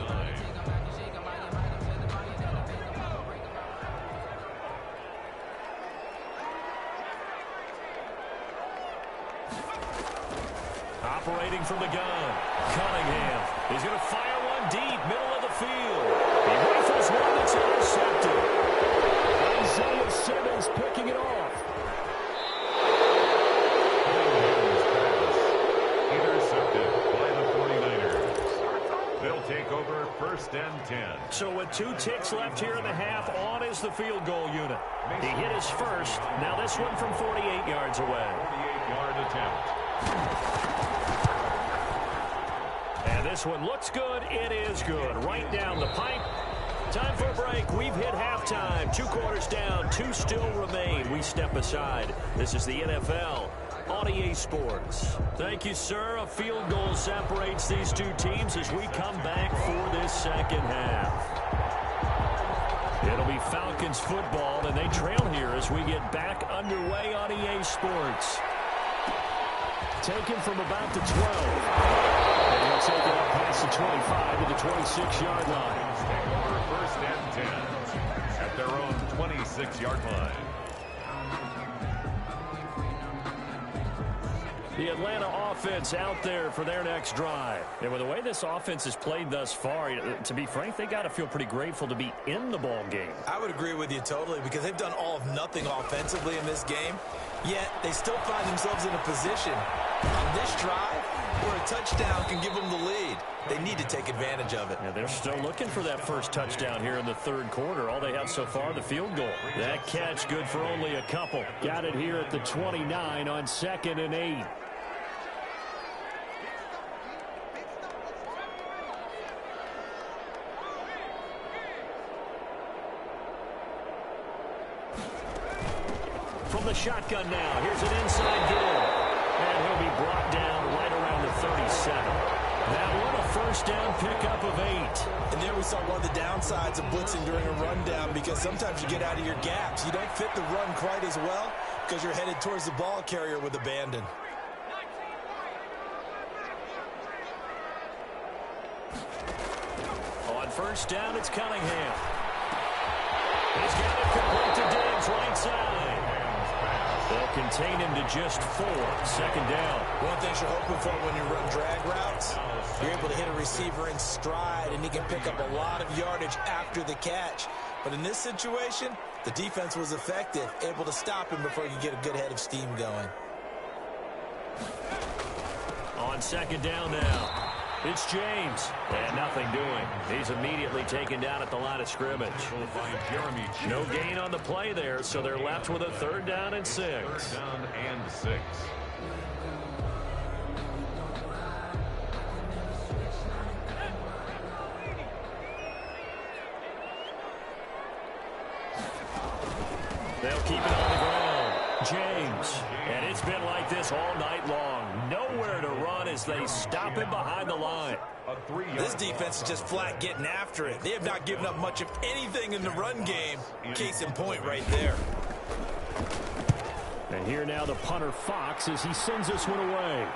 Operating from the gun, Cunningham. He's going to fire one deep, middle of the field. He rifles one that's intercepted. Isaiah Simmons picking it off. Intercepted by the 49ers. They'll take over 1st and 10. So with 2 ticks left here in the half, on is the field goal unit. He hit his first. Now this one from 48 yards away. 48-yard attempt. And this one looks good. It is good. Right down the pipe. Time for a break. We've hit halftime. 2 quarters down. 2 still remain. We step aside. This is the NFL on EA Sports. Thank you, sir. A field goal separates these 2 teams as we come back for this second half. It'll be Falcons football, and they trail here as we get back underway on EA Sports. Taken from about the 12. And he'll take it up past the 25 to the 26-yard line. Over 1st and 10 at their own 26-yard line. The Atlanta offense out there for their next drive. And with the way this offense has played thus far, to be frank, they got to feel pretty grateful to be in the ball game. I would agree with you totally, because they've done all of nothing offensively in this game, yet they still find themselves in a position on this drive where a touchdown can give them the lead. They need to take advantage of it. Yeah, they're still looking for that first touchdown here in the 3rd quarter. All they have so far, the field goal. That catch good for only a couple. Got it here at the 29 on 2nd and 8. From the shotgun now, here's an inside give. And he'll be brought down right around the 37. That one, a first down pickup of 8. And there we saw one of the downsides of blitzing during a rundown, because sometimes you get out of your gaps. You don't fit the run quite as well because you're headed towards the ball carrier with abandon. On first down, it's Cunningham. He's got it complete to Diggs, right side. They'll contain him to just 4. 2nd down. One of the things you're hoping for when you run drag routes, you're able to hit a receiver in stride, and he can pick up a lot of yardage after the catch. But in this situation, the defense was effective, able to stop him before he could get a good head of steam going. On 2nd down now, it's James. And nothing doing. He's immediately taken down at the line of scrimmage. No gain on the play there, so they're left with a 3rd down and 6. 3rd down and 6. They'll keep it on the ground. James. And it's been like this all night long. Nowhere to run as they stop him behind the line. This defense is just flat getting after it. They have not given up much of anything in the run game. Case in point right there. And here now the punter Fox as he sends this one away.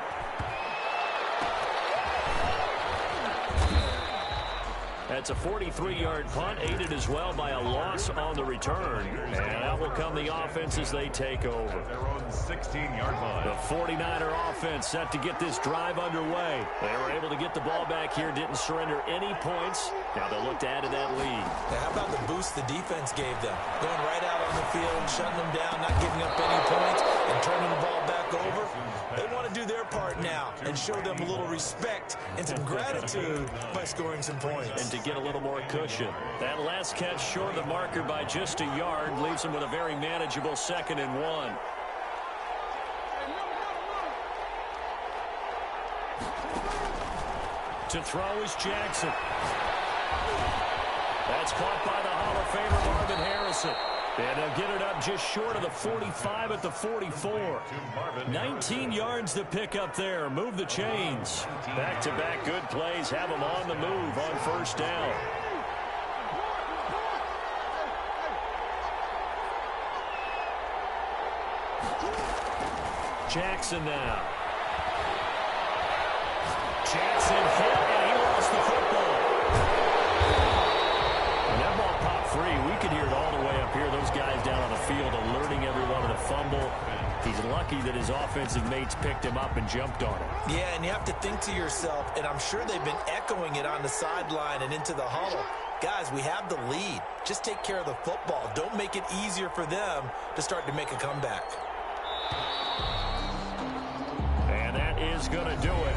That's a 43-yard punt, aided as well by a loss on the return. And that will come the offense as they take over. Their own 16-yard line. The 49er offense set to get this drive underway. They were able to get the ball back here, didn't surrender any points. Now they'll look to add to that lead. Now, how about the boost the defense gave them? Going right out on the field, shutting them down, not giving up any points, and turning the ball back over. They want to do their part now and show them a little respect and some gratitude by scoring some points. And to get a little more cushion. That last catch short of the marker by just a yard leaves them with a very manageable 2nd and 1. To throw is Jackson. That's caught by the Hall of Famer Marvin Harrison. And they'll get it up just short of the 45 at the 44. 19 yards to pick up there. Move the chains. Back-to-back good plays have them on the move on first down. Jackson now. Jackson hit, and he lost the football. When that ball popped free, we could hear it all the way up here. Those guys down on the field alerting everyone of the fumble. He's lucky that his offensive mates picked him up and jumped on him. Yeah, and you have to think to yourself, and I'm sure they've been echoing it on the sideline and into the huddle. Guys, we have the lead. Just take care of the football. Don't make it easier for them to start to make a comeback. And that is going to do it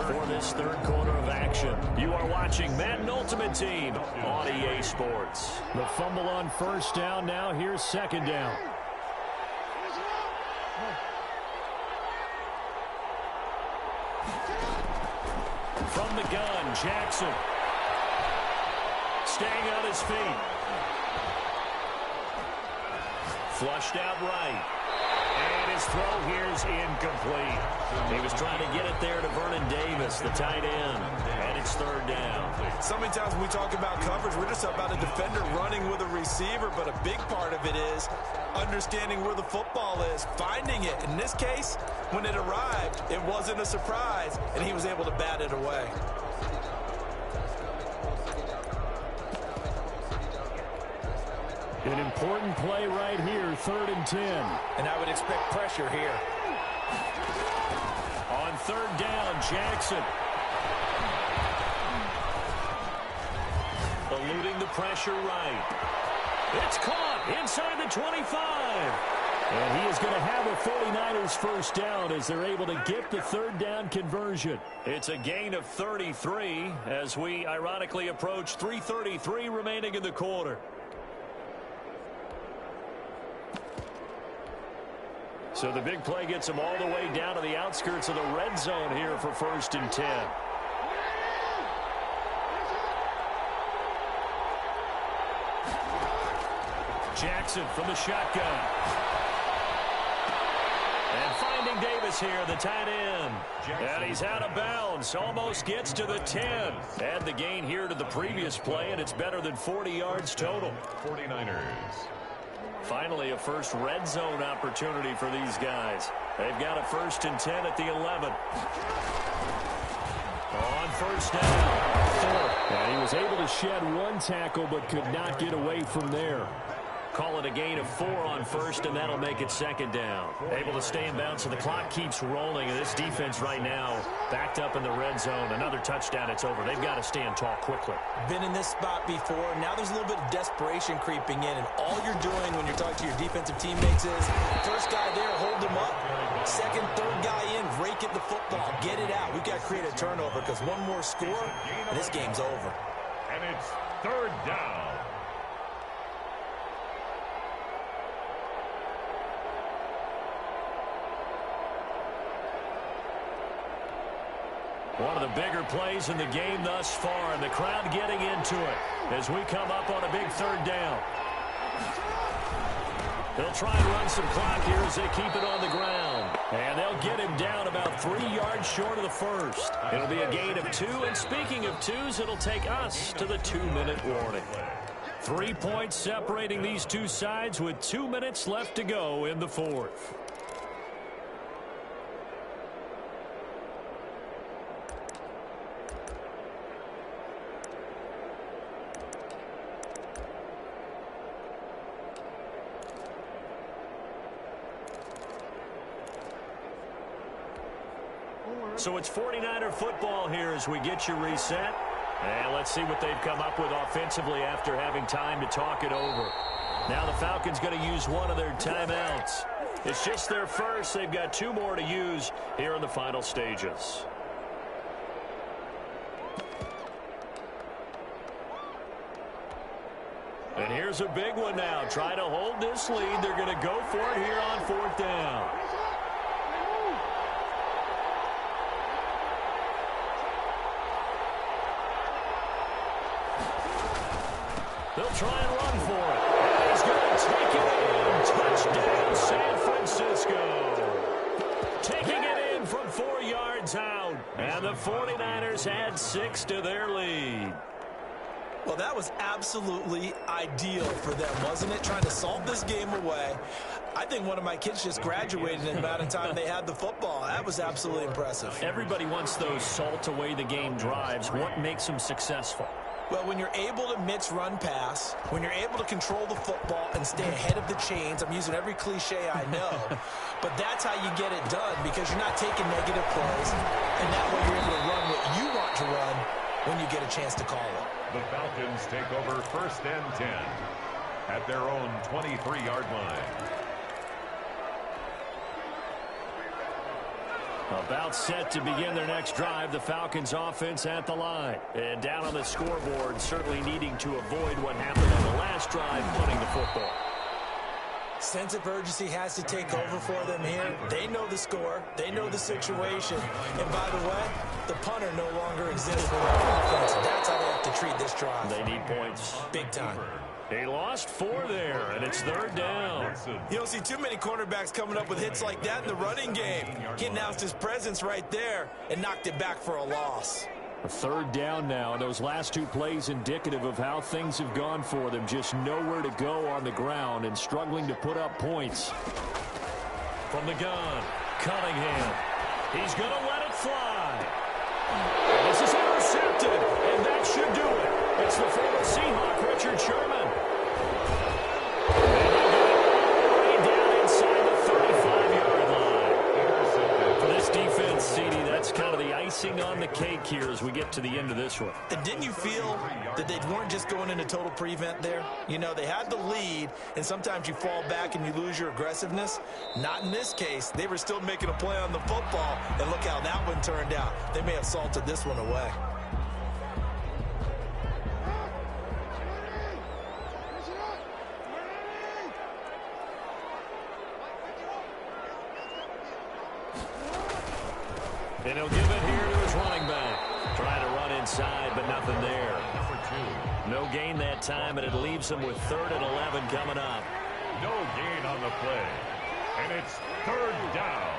for this third quarter of action. You are watching Madden Ultimate Team on EA Sports. The fumble on first down now. Here's second down. From the gun, Jackson. Staying on his feet. Flushed out right. And his throw here's incomplete. He was trying to get it there to Vernon Davis, the tight end. And it's third down. So many times when we talk about coverage, we're just about a defender running with a receiver, but a big part of it is understanding where the football is, finding it. In this case, when it arrived, it wasn't a surprise, and he was able to bat it away. An important play right here, 3rd and 10. And I would expect pressure here. On third down, Jackson. Eluding the pressure right. It's caught inside the 25. And he is going to have a 49ers first down as they're able to get the third down conversion. It's a gain of 33 as we ironically approach 3:33 remaining in the quarter. So the big play gets him all the way down to the outskirts of the red zone here for 1st and 10. Jackson from the shotgun. And finding Davis here, the tight end. And he's out of bounds. Almost gets to the 10. Add the gain here to the previous play, and it's better than 40 yards total. 49ers. Finally, a first red zone opportunity for these guys. They've got a 1st and 10 at the 11. On first down, 4th. And he was able to shed one tackle but could not get away from there. Call it a gain of 4 on first, and that'll make it 2nd down. Able to stay in bounds, so the clock keeps rolling. And this defense right now backed up in the red zone. Another touchdown, it's over. They've got to stand tall quickly. Been in this spot before. Now there's a little bit of desperation creeping in, and all you're doing when you're talking to your defensive teammates is first guy there, hold him up. Second, third guy in, rake at the football. Get it out. We've got to create a turnover because one more score, and this game's over. And it's third down. One of the bigger plays in the game thus far, and the crowd getting into it as we come up on a big third down. They'll try and run some clock here as they keep it on the ground. And they'll get him down about 3 yards short of the first. It'll be a gain of 2, and speaking of 2s, it'll take us to the 2-minute warning. 3 points separating these two sides with 2 minutes left to go in the 4th. So it's 49er football here as we get you reset. And let's see what they've come up with offensively after having time to talk it over. Now the Falcons going to use one of their timeouts. It's just their first. They've got 2 more to use here in the final stages. And here's a big one now. Trying to hold this lead. They're going to go for it here on 4th down. They'll try and run for it. And he's going to take it in. Touchdown, San Francisco. Taking it in from 4 yards out. And the 49ers add 6 to their lead. Well, that was absolutely ideal for them, wasn't it? Trying to solve this game away. I think one of my kids just graduated in the amount of time they had the football. That was absolutely impressive. Everybody wants those salt-away-the-game drives. What makes them successful? Well, when you're able to mix run pass, when you're able to control the football and stay ahead of the chains, I'm using every cliche I know, but that's how you get it done because you're not taking negative plays, and that way you're able to run what you want to run when you get a chance to call it. The Falcons take over 1st and 10 at their own 23-yard line. About set to begin their next drive, the Falcons offense at the line. And down on the scoreboard, certainly needing to avoid what happened on the last drive, punting the football. Sense of urgency has to take over for them here. They know the score. They know the situation. And by the way, the punter no longer exists for their offense. That's how they have to treat this drive. They need points. Big time. They lost 4 there, and it's 3rd down. You don't see too many cornerbacks coming up with hits like that in the running game. He announced his presence right there and knocked it back for a loss. A 3rd down now, and those last 2 plays indicative of how things have gone for them. Just nowhere to go on the ground and struggling to put up points. From the gun, Cunningham. He's going to let it fly. And this is intercepted, and that should do it. It's the former Seahawk, Richard Sherman. And he'll get it way down inside the 35-yard line. For this defense, CD, that's kind of the icing on the cake here as we get to the end of this one. And didn't you feel that they weren't just going into total prevent there? You know, they had the lead, and sometimes you fall back and you lose your aggressiveness. Not in this case. They were still making a play on the football, and look how that one turned out. They may have salted this one away. And he'll give it here to his running back. Trying to run inside, but nothing there. No gain that time, and it leaves him with 3rd and 11 coming up. No gain on the play. And it's 3rd down.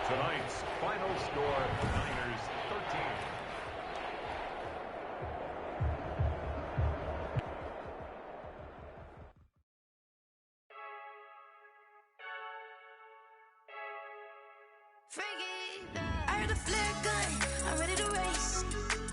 Tonight's final score, Niners 13. I heard a flare gun, I'm ready to race.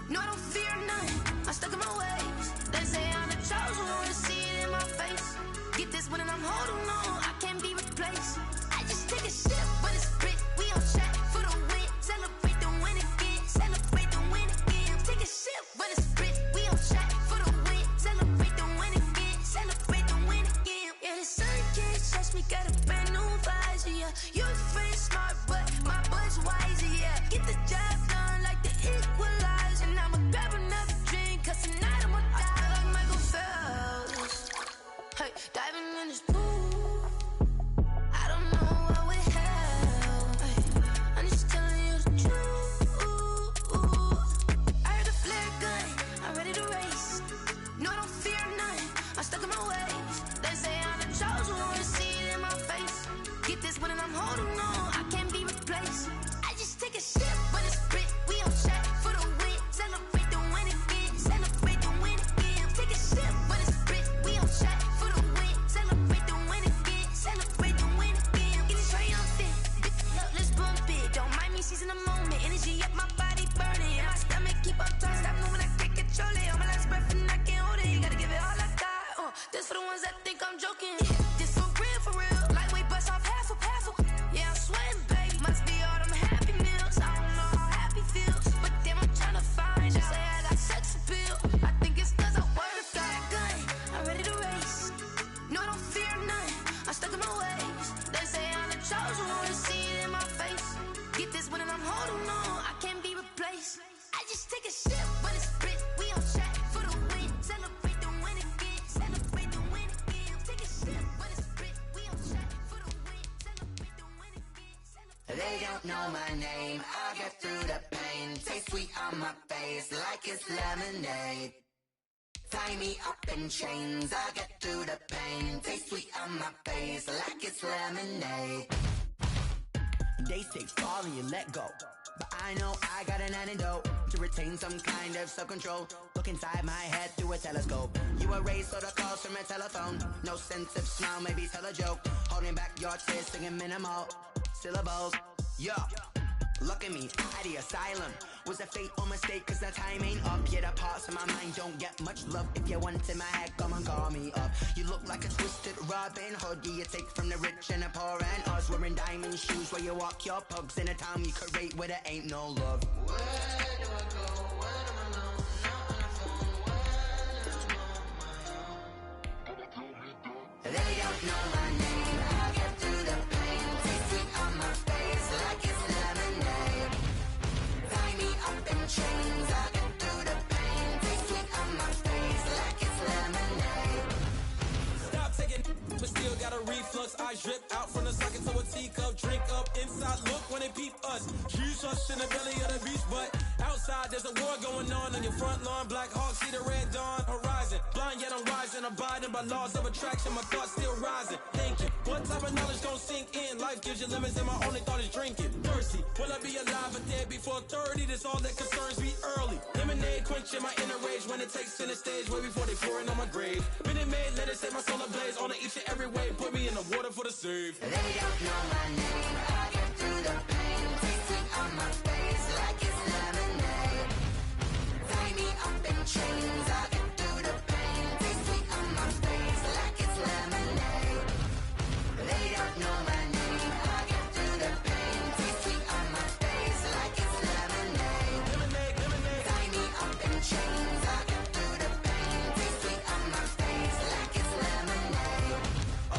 No, I don't fear none, I'm stuck in my ways. They say I'm the chosen one, to see it in my face. Get this one and I'm holding on, I can't be replaced. I just take a sip, but it's split, we on track for the win. Celebrate the win again, celebrate the win again. Take a sip, but it's split, we on track for the win. Celebrate the win again, celebrate the win again. Yeah, the sun can't touch me, got a brand new visor, yeah. You're friend smart, but my bud's wiser, yeah. Get the job done like the equalizer. And I'ma grab another drink, cause tonight I'ma die like Michael Phelps. Hey, diving in this pool, I don't know what would help. Hey, I'm just telling you the truth. I heard a flare gun, I'm ready to race. No, I don't fear none, I'm stuck in my ways. They say I'm the chosen one, to see it in my face. Get this one and I'm holding on, I can't be replaced. I just take a sip, but it's split, we on track for the win. Celebrate the win again, celebrate the win again. Take a sip, but it's split, we on track for the win. Celebrate the win again, celebrate the win again. Get it triumphant, look, let's bump it. Don't mind me seizing the moment, energy up my body burning. And my stomach keep up talking, stop moving, I can't control it. On my last breath and I can't hold it, you gotta give it all I got. This for the ones that think I'm joking. This for real, lightweight. They don't know my name, I'll get through the pain. Taste sweet on my face like it's lemonade. Tie me up in chains, I'll get through the pain. Taste sweet on my face like it's lemonade. They say fall and you let go, but I know I got an antidote to retain some kind of self-control. Look inside my head through a telescope. You erase all the calls from a telephone. No sense of smile, maybe tell a joke. Holding back your tears, singing minimal syllables. Yo, look at me, at the asylum. Was a fate or mistake, cause the time ain't up yet. The parts of my mind don't get much love. If you want in my head, come and call me up. You look like a twisted Robin Hood. Yeah, you take from the rich and the poor and us. Wearing diamond shoes where you walk your pugs in a town you create where there ain't no love. Where do I go? When am I alone? Not on the phone. When am I on my own? They don't know my name. I'll get through the pain. Taste sweet on my face like it's lemonade. Tie me up in chains. I'll get through the pain. Taste sweet on my face like it's lemonade. Stop taking, but still got a reflux. I drip out from the socket to a teacup. Drink up inside, look when they peep us. Juice us in the belly of the beast, but outside there's a war going on your front lawn. Black Hawk, see the red dawn horizon. Blind yet I'm rising, abiding by laws of attraction. My thoughts still rising, thinking what type of knowledge gon' sink in? Life gives you limits and my only thought is drinking. Thirsty, will I be alive or dead before 30? That's all that concerns me early. Lemonade quenching my inner rage when it takes center stage way before they pouring on my grave. Minute Maid, let it set my soul ablaze on each and every way. Put me in the water for the save. They don't know my name. I get through the pain. Taste sweet on my face like it's lemonade. Tie me up in chains. I get through the pain. Taste sweet on my face like it's lemonade. They don't know my name. I get through the pain. Taste sweet on my face like it's lemonade. Lemonade, lemonade. Tie me up in chains. I get through the pain. Taste sweet on my face like it's lemonade. Oh.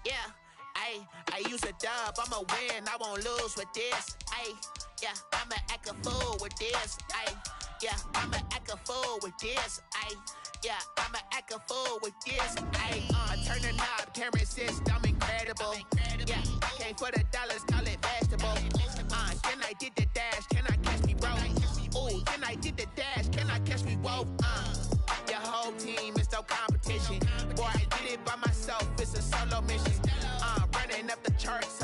Yeah, I use a dub, I'ma win, I won't lose with this. Yeah, I'ma act a fool with this. Yeah, I'ma act a fool with this. Yeah, I'ma act a fool with this. I turn the knob, camera assist, I'm incredible. Yeah, came for the dollars, call it vegetable. Then I did the dash, can I catch me, bro? Ooh, then I did the dash, can I catch me, whoa? Your whole team is no competition. Boy, I did it by myself, it's a solo mission. Running up the charts,